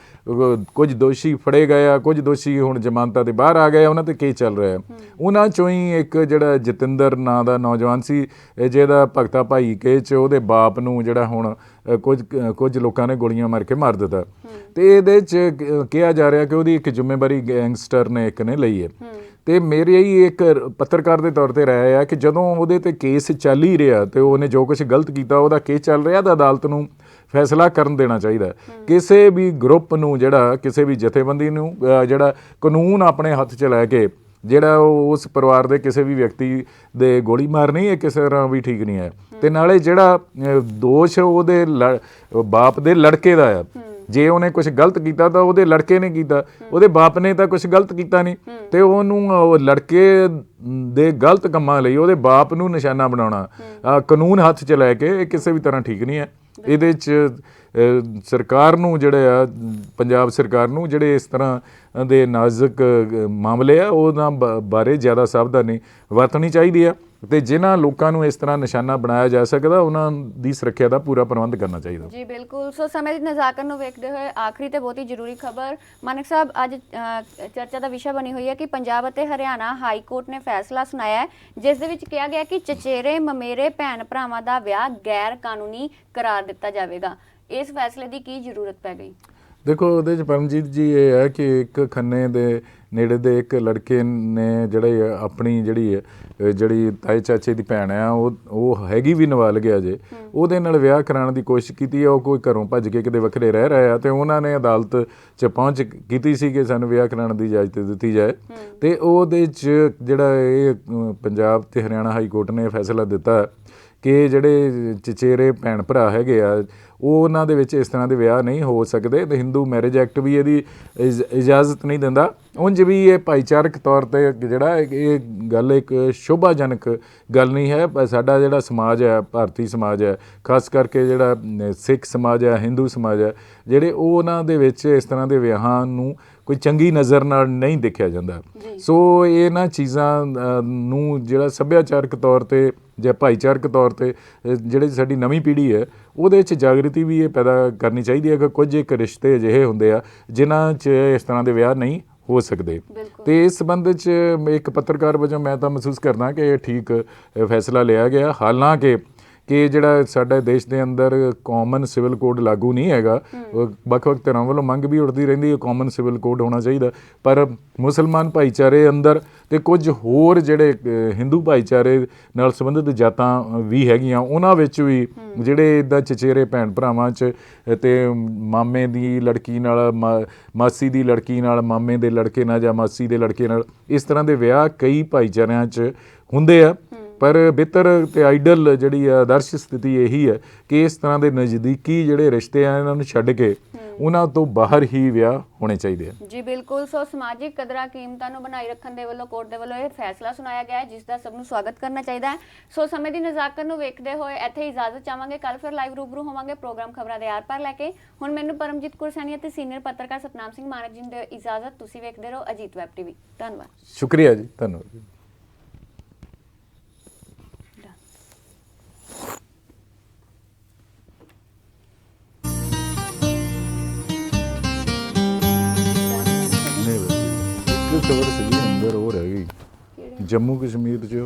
ਕੁਝ ਦੋਸ਼ੀ ਫੜੇ ਗਏ ਆ, ਕੁਝ ਦੋਸ਼ੀ ਹੁਣ ਜ਼ਮਾਨਤਾਂ ਤੇ ਬਾਹਰ ਆ ਗਏ, ਉਹਨਾਂ ਤੇ ਕੇਸ ਚੱਲ ਰਿਹਾ। ਉਹਨਾਂ 'ਚੋਂ ਹੀ ਇੱਕ ਜਿਹੜਾ ਜਤਿੰਦਰ ਨਾਂ ਦਾ ਨੌਜਵਾਨ ਸੀ, ਜਿਹਦਾ ਭਗਤਾ ਭਾਈ ਕੇ 'ਚ ਉਹਦੇ ਬਾਪ ਨੂੰ ਜਿਹੜਾ ਹੁਣ ਕੁਝ ਲੋਕਾਂ ਨੇ ਗੋਲੀਆਂ ਮਾਰ ਕੇ ਮਾਰ ਦਿੱਤਾ। ਤੇ ਇਹਦੇ 'ਚ ਕਿਹਾ ਜਾ ਰਿਹਾ ਕਿ ਉਹਦੀ ਇੱਕ ਜ਼ਿੰਮੇਵਾਰੀ ਗੈਂਗਸਟਰ ਨੇ ਇੱਕ ਨੇ ਲਈ ਹੈ। ਤੇ ਮੇਰੇ ਹੀ ਇੱਕ ਪੱਤਰਕਾਰ ਦੇ ਤੌਰ 'ਤੇ ਰਾਏ ਆ ਕਿ ਜਦੋਂ ਉਹਦੇ 'ਤੇ ਕੇਸ ਚੱਲ ਹੀ ਰਿਹਾ ਤੇ ਉਹਨੇ ਜੋ ਕੁਝ ਗਲਤ ਕੀਤਾ, ਉਹਦਾ ਕੇਸ ਚੱਲ ਰਿਹਾ ਤਾਂ ਅਦਾਲਤ ਨੂੰ ਫੈਸਲਾ ਕਰਨ ਦੇਣਾ ਚਾਹੀਦਾ। ਕਿਸੇ ਵੀ ਗਰੁੱਪ ਨੂੰ, ਜਿਹੜਾ ਕਿਸੇ ਵੀ ਜਥੇਬੰਦੀ ਨੂੰ ਜਿਹੜਾ ਕਾਨੂੰਨ ਆਪਣੇ ਹੱਥ 'ਚ ਲੈ ਕੇ ਜਿਹੜਾ ਉਸ ਪਰਿਵਾਰ ਦੇ ਕਿਸੇ ਵੀ ਵਿਅਕਤੀ ਦੇ ਗੋਲੀ ਮਾਰਨੀ, ਇਹ ਕਿਸੇ ਤਰ੍ਹਾਂ ਵੀ ਠੀਕ ਨਹੀਂ ਹੈ। ਤੇ ਨਾਲੇ ਜਿਹੜਾ ਦੋਸ਼ ਉਹਦੇ ਬਾਪ ਦੇ ਲੜਕੇ ਦਾ ਆ, ਜੇ ਉਹਨੇ ਕੁਝ ਗਲਤ ਕੀਤਾ ਤਾਂ ਉਹਦੇ ਲੜਕੇ ਨੇ ਕੀਤਾ, ਉਹਦੇ ਬਾਪ ਨੇ ਤਾਂ ਕੁਝ ਗਲਤ ਕੀਤਾ ਨਹੀਂ। ਤੇ ਉਹਨੂੰ ਲੜਕੇ ਦੇ ਗਲਤ ਕੰਮਾਂ ਲਈ ਉਹਦੇ ਬਾਪ ਨੂੰ ਨਿਸ਼ਾਨਾ ਬਣਾਉਣਾ ਕਾਨੂੰਨ ਹੱਥ 'ਚ ਲੈ ਕੇ, ਇਹ ਕਿਸੇ ਵੀ ਤਰ੍ਹਾਂ ਠੀਕ ਨਹੀਂ ਹੈ। ਇਹਦੇ 'ਚ ਸਰਕਾਰ ਨੂੰ ਜਿਹੜਾ ਆ, ਪੰਜਾਬ ਸਰਕਾਰ ਨੂੰ ਜਿਹੜੇ ਇਸ ਤਰ੍ਹਾਂ ਦੇ ਨਾਜ਼ੁਕ ਮਾਮਲੇ ਆ ਉਹਨਾਂ ਬਾਰੇ ਜ਼ਿਆਦਾ ਸਾਵਧਾਨੀ ਵਰਤਣੀ ਚਾਹੀਦੀ ਆ। ਤੇ ਜਿਨ੍ਹਾਂ ਲੋਕਾਂ ਨੂੰ ਇਸ ਤਰ੍ਹਾਂ ਨਿਸ਼ਾਨਾ ਬਣਾਇਆ ਜਾ ਸਕਦਾ, ਉਹਨਾਂ ਦੀ ਸੁਰੱਖਿਆ ਦਾ ਪੂਰਾ ਪ੍ਰਬੰਧ ਕਰਨਾ ਚਾਹੀਦਾ। ਜੀ ਬਿਲਕੁਲ। ਸੋ ਸਮੇਂ ਦੀ ਨਜ਼ਾਕਤ ਨੂੰ ਵੇਖਦੇ ਹੋਏ ਆਖਰੀ ਤੇ ਬਹੁਤ ਹੀ ਜ਼ਰੂਰੀ ਖਬਰ ਮਾਨਕ ਸਾਹਿਬ, ਅੱਜ ਚਰਚਾ ਦਾ ਵਿਸ਼ਾ ਬਣੀ ਹੋਈ ਹੈ ਕਿ ਪੰਜਾਬ ਅਤੇ ਹਰਿਆਣਾ ਹਾਈ ਕੋਰਟ ਨੇ ਫੈਸਲਾ ਸੁਣਾਇਆ ਹੈ, ਜਿਸ ਦੇ ਵਿੱਚ ਕਿਹਾ ਗਿਆ ਕਿ ਚਚੇਰੇ ਮਮੇਰੇ ਭੈਣ ਭਰਾਵਾਂ ਦਾ ਵਿਆਹ ਗੈਰ ਕਾਨੂੰਨੀ ਕਰਾਰ ਦਿੱਤਾ ਜਾਵੇਗਾ। ਇਸ ਫੈਸਲੇ ਦੀ ਕੀ ਜ਼ਰੂਰਤ ਪੈ ਗਈ? ਦੇਖੋ, ਉਹਦੇ 'ਚ ਪਰਮਜੀਤ ਜੀ ਇਹ ਹੈ ਕਿ ਇੱਕ ਖੰਨੇ ਦੇ ਨੇੜੇ ਦੇ ਇੱਕ ਲੜਕੇ ਨੇ ਜਿਹੜੇ ਆਪਣੀ ਜਿਹੜੀ ਤਾਏ ਚਾਚੇ ਦੀ ਭੈਣ ਆ, ਉਹ ਹੈਗੀ ਵੀ ਨਾਬਾਲਗ ਆ ਜੇ, ਉਹਦੇ ਨਾਲ ਵਿਆਹ ਕਰਾਉਣ ਦੀ ਕੋਸ਼ਿਸ਼ ਕੀਤੀ ਆ। ਉਹ ਕੋਈ ਘਰੋਂ ਭੱਜ ਕੇ ਕਿਤੇ ਵੱਖਰੇ ਰਹਿ ਰਿਹਾ ਆ ਤੇ ਉਹਨਾਂ ਨੇ ਅਦਾਲਤ 'ਚ ਪਹੁੰਚ ਕੀਤੀ ਸੀ ਕਿ ਸਾਨੂੰ ਵਿਆਹ ਕਰਾਉਣ ਦੀ ਇਜਾਜ਼ਤ ਦਿੱਤੀ ਜਾਏ। ਤੇ ਉਹਦੇ 'ਚ ਜਿਹੜਾ ਇਹ ਪੰਜਾਬ ਤੇ ਹਰਿਆਣਾ ਹਾਈ ਕੋਰਟ ਨੇ ਫੈਸਲਾ ਦਿੱਤਾ ਕਿ ਜਿਹੜੇ ਚਚੇਰੇ ਭੈਣ ਭਰਾ ਹੈਗੇ ਆ, ਉਹਨਾਂ ਦੇ ਵਿੱਚ ਇਸ ਤਰ੍ਹਾਂ ਦੇ ਵਿਆਹ ਨਹੀਂ ਹੋ ਸਕਦੇ। ਤੇ ਹਿੰਦੂ ਮੈਰਿਜ ਐਕਟ ਵੀ ਇਹਦੀ ਇਜਾਜ਼ਤ ਨਹੀਂ ਦਿੰਦਾ। ਉਂਝ ਵੀ ਇਹ ਭਾਈਚਾਰਕ ਤੌਰ 'ਤੇ ਜਿਹੜਾ ਇਹ ਗੱਲ ਇੱਕ ਸ਼ੋਭਾਜਨਕ ਗੱਲ ਨਹੀਂ ਹੈ। ਸਾਡਾ ਜਿਹੜਾ ਸਮਾਜ ਹੈ, ਭਾਰਤੀ ਸਮਾਜ ਹੈ, ਖਾਸ ਕਰਕੇ ਜਿਹੜਾ ਸਿੱਖ ਸਮਾਜ ਹੈ, ਹਿੰਦੂ ਸਮਾਜ ਹੈ, ਜਿਹੜੇ ਉਹਨਾਂ ਦੇ ਵਿੱਚ ਇਸ ਤਰ੍ਹਾਂ ਦੇ ਵਿਆਹਾਂ ਨੂੰ ਕੋਈ ਚੰਗੀ ਨਜ਼ਰ ਨਾਲ ਨਹੀਂ ਦੇਖਿਆ ਜਾਂਦਾ। ਸੋ ਇਹਨਾਂ ਚੀਜ਼ਾਂ ਨੂੰ ਜਿਹੜਾ ਸੱਭਿਆਚਾਰਕ ਤੌਰ ਤੇ ਜਾਂ ਭਾਈਚਾਰਕ ਤੌਰ ਤੇ ਜਿਹੜੀ ਸਾਡੀ ਨਵੀਂ ਪੀੜ੍ਹੀ ਹੈ ਉਹਦੇ 'ਚ ਜਾਗ੍ਰਿਤੀ ਵੀ ਇਹ ਪੈਦਾ ਕਰਨੀ ਚਾਹੀਦੀ ਹੈ ਕਿ ਕੁਝ ਇੱਕ ਰਿਸ਼ਤੇ ਅਜਿਹੇ ਹੁੰਦੇ ਆ ਜਿਨ੍ਹਾਂ 'ਚ ਇਸ ਤਰ੍ਹਾਂ ਦੇ ਵਿਆਹ ਨਹੀਂ ਹੋ ਸਕਦੇ। ਤੇ ਇਸ ਸੰਬੰਧ 'ਚ ਇੱਕ ਪੱਤਰਕਾਰ ਵਜੋਂ ਮੈਂ ਤਾਂ ਮਹਿਸੂਸ ਕਰਦਾ ਕਿ ਇਹ ਠੀਕ ਫੈਸਲਾ ਲਿਆ ਗਿਆ। ਹਾਲਾਂਕਿ ਕਿ ਜਿਹੜਾ ਸਾਡੇ ਦੇਸ਼ ਦੇ ਅੰਦਰ ਕਾਮਨ ਸਿਵਲ ਕੋਡ ਲਾਗੂ ਨਹੀਂ ਹੈਗਾ, ਵੱਖ-ਵੱਖ ਧਿਰਾਂ ਵੱਲੋਂ ਮੰਗ ਵੀ ਉੱਠਦੀ ਰਹਿੰਦੀ ਹੈ ਕਾਮਨ ਸਿਵਲ ਕੋਡ ਹੋਣਾ ਚਾਹੀਦਾ, ਪਰ ਮੁਸਲਮਾਨ ਭਾਈਚਾਰੇ ਅੰਦਰ ਤੇ ਕੁਝ ਹੋਰ ਜਿਹੜੇ ਹਿੰਦੂ ਭਾਈਚਾਰੇ ਨਾਲ ਸੰਬੰਧਿਤ ਜਾਤਾਂ ਵੀ ਹੈਗੀਆਂ ਉਹਨਾਂ ਵਿੱਚ ਵੀ ਜਿਹੜੇ ਇੱਦਾਂ ਚਚੇਰੇ ਭੈਣ ਭਰਾਵਾਂ 'ਚ ਤੇ ਮਾਮੇ ਦੀ ਲੜਕੀ ਨਾਲ ਮਾਸੀ ਦੀ ਲੜਕੀ ਨਾਲ, ਮਾਮੇ ਦੇ ਲੜਕੇ ਨਾਲ ਜਾਂ ਮਾਸੀ ਦੇ ਲੜਕੇ ਨਾਲ, ਇਸ ਤਰ੍ਹਾਂ ਦੇ ਵਿਆਹ ਕਈ ਭਾਈਚਾਰਿਆਂ 'ਚ ਹੁੰਦੇ ਆ। ਪਰ ਬਿਹਤਰ ਤੇ ਆਈਡਲ ਜਿਹੜੀ ਆਦਰਸ਼ ਸਥਿਤੀ ਇਹੀ ਹੈ ਕਿ ਇਸ ਤਰ੍ਹਾਂ ਦੇ ਨਜ਼ਦੀਕੀ ਜਿਹੜੇ ਰਿਸ਼ਤੇ ਆ ਇਹਨਾਂ ਨੂੰ ਛੱਡ ਕੇ ਉਹਨਾਂ ਤੋਂ ਬਾਹਰ ਹੀ ਵਿਆਹ ਹੋਣੇ ਚਾਹੀਦੇ ਆ। ਜੀ ਬਿਲਕੁਲ। ਸੋ ਸਮਾਜਿਕ ਕਦਰਾਂ ਕੀਮਤਾਂ ਨੂੰ ਬਣਾਈ ਰੱਖਣ ਦੇ ਵੱਲੋਂ ਕੋਰਟ ਦੇ ਵੱਲੋਂ ਇਹ ਫੈਸਲਾ ਸੁਣਾਇਆ ਗਿਆ ਹੈ ਜਿਸ ਦਾ ਸਭ ਨੂੰ ਸਵਾਗਤ ਕਰਨਾ ਚਾਹੀਦਾ ਹੈ। ਸੋ ਸਮੇਂ ਦੀ ਨਜ਼ਾਕਤ ਨੂੰ ਵੇਖਦੇ ਹੋਏ ਇੱਥੇ ਇਜਾਜ਼ਤ ਚਾਹਾਂਗੇ। ਕੱਲ ਫਿਰ ਲਾਈਵ ਰੂਬਰੂ ਹੋਵਾਂਗੇ ਪ੍ਰੋਗਰਾਮ ਖਬਰਾਂ ਦੇ ਆਰ-ਪਾਰ ਲੈ ਕੇ। ਹੁਣ ਮੈਨੂੰ ਪਰਮਜੀਤ ਕੁਰਸਾਨੀ ਅਤੇ ਸੀਨੀਅਰ ਪੱਤਰਕਾਰ ਸਤਨਾਮ ਸਿੰਘ ਮਾਨਕ ਜੀ ਦੇ ਇਜਾਜ਼ਤ। ਤੁਸੀਂ ਵੇਖਦੇ ਰਹੋ ਅਜੀਤ ਵੈਬ ਟੀਵੀ। ਧੰਨਵਾਦ। ਸ਼ੁਕਰੀਆ ਜੀ, ਧੰਨਵਾਦ ਜੀ। ਇੱਕ ਖਬਰ ਸੀਗੀ ਅੰਦਰ ਹੋਰ ਹੈਗੀ, ਜੰਮੂ ਕਸ਼ਮੀਰ 'ਚ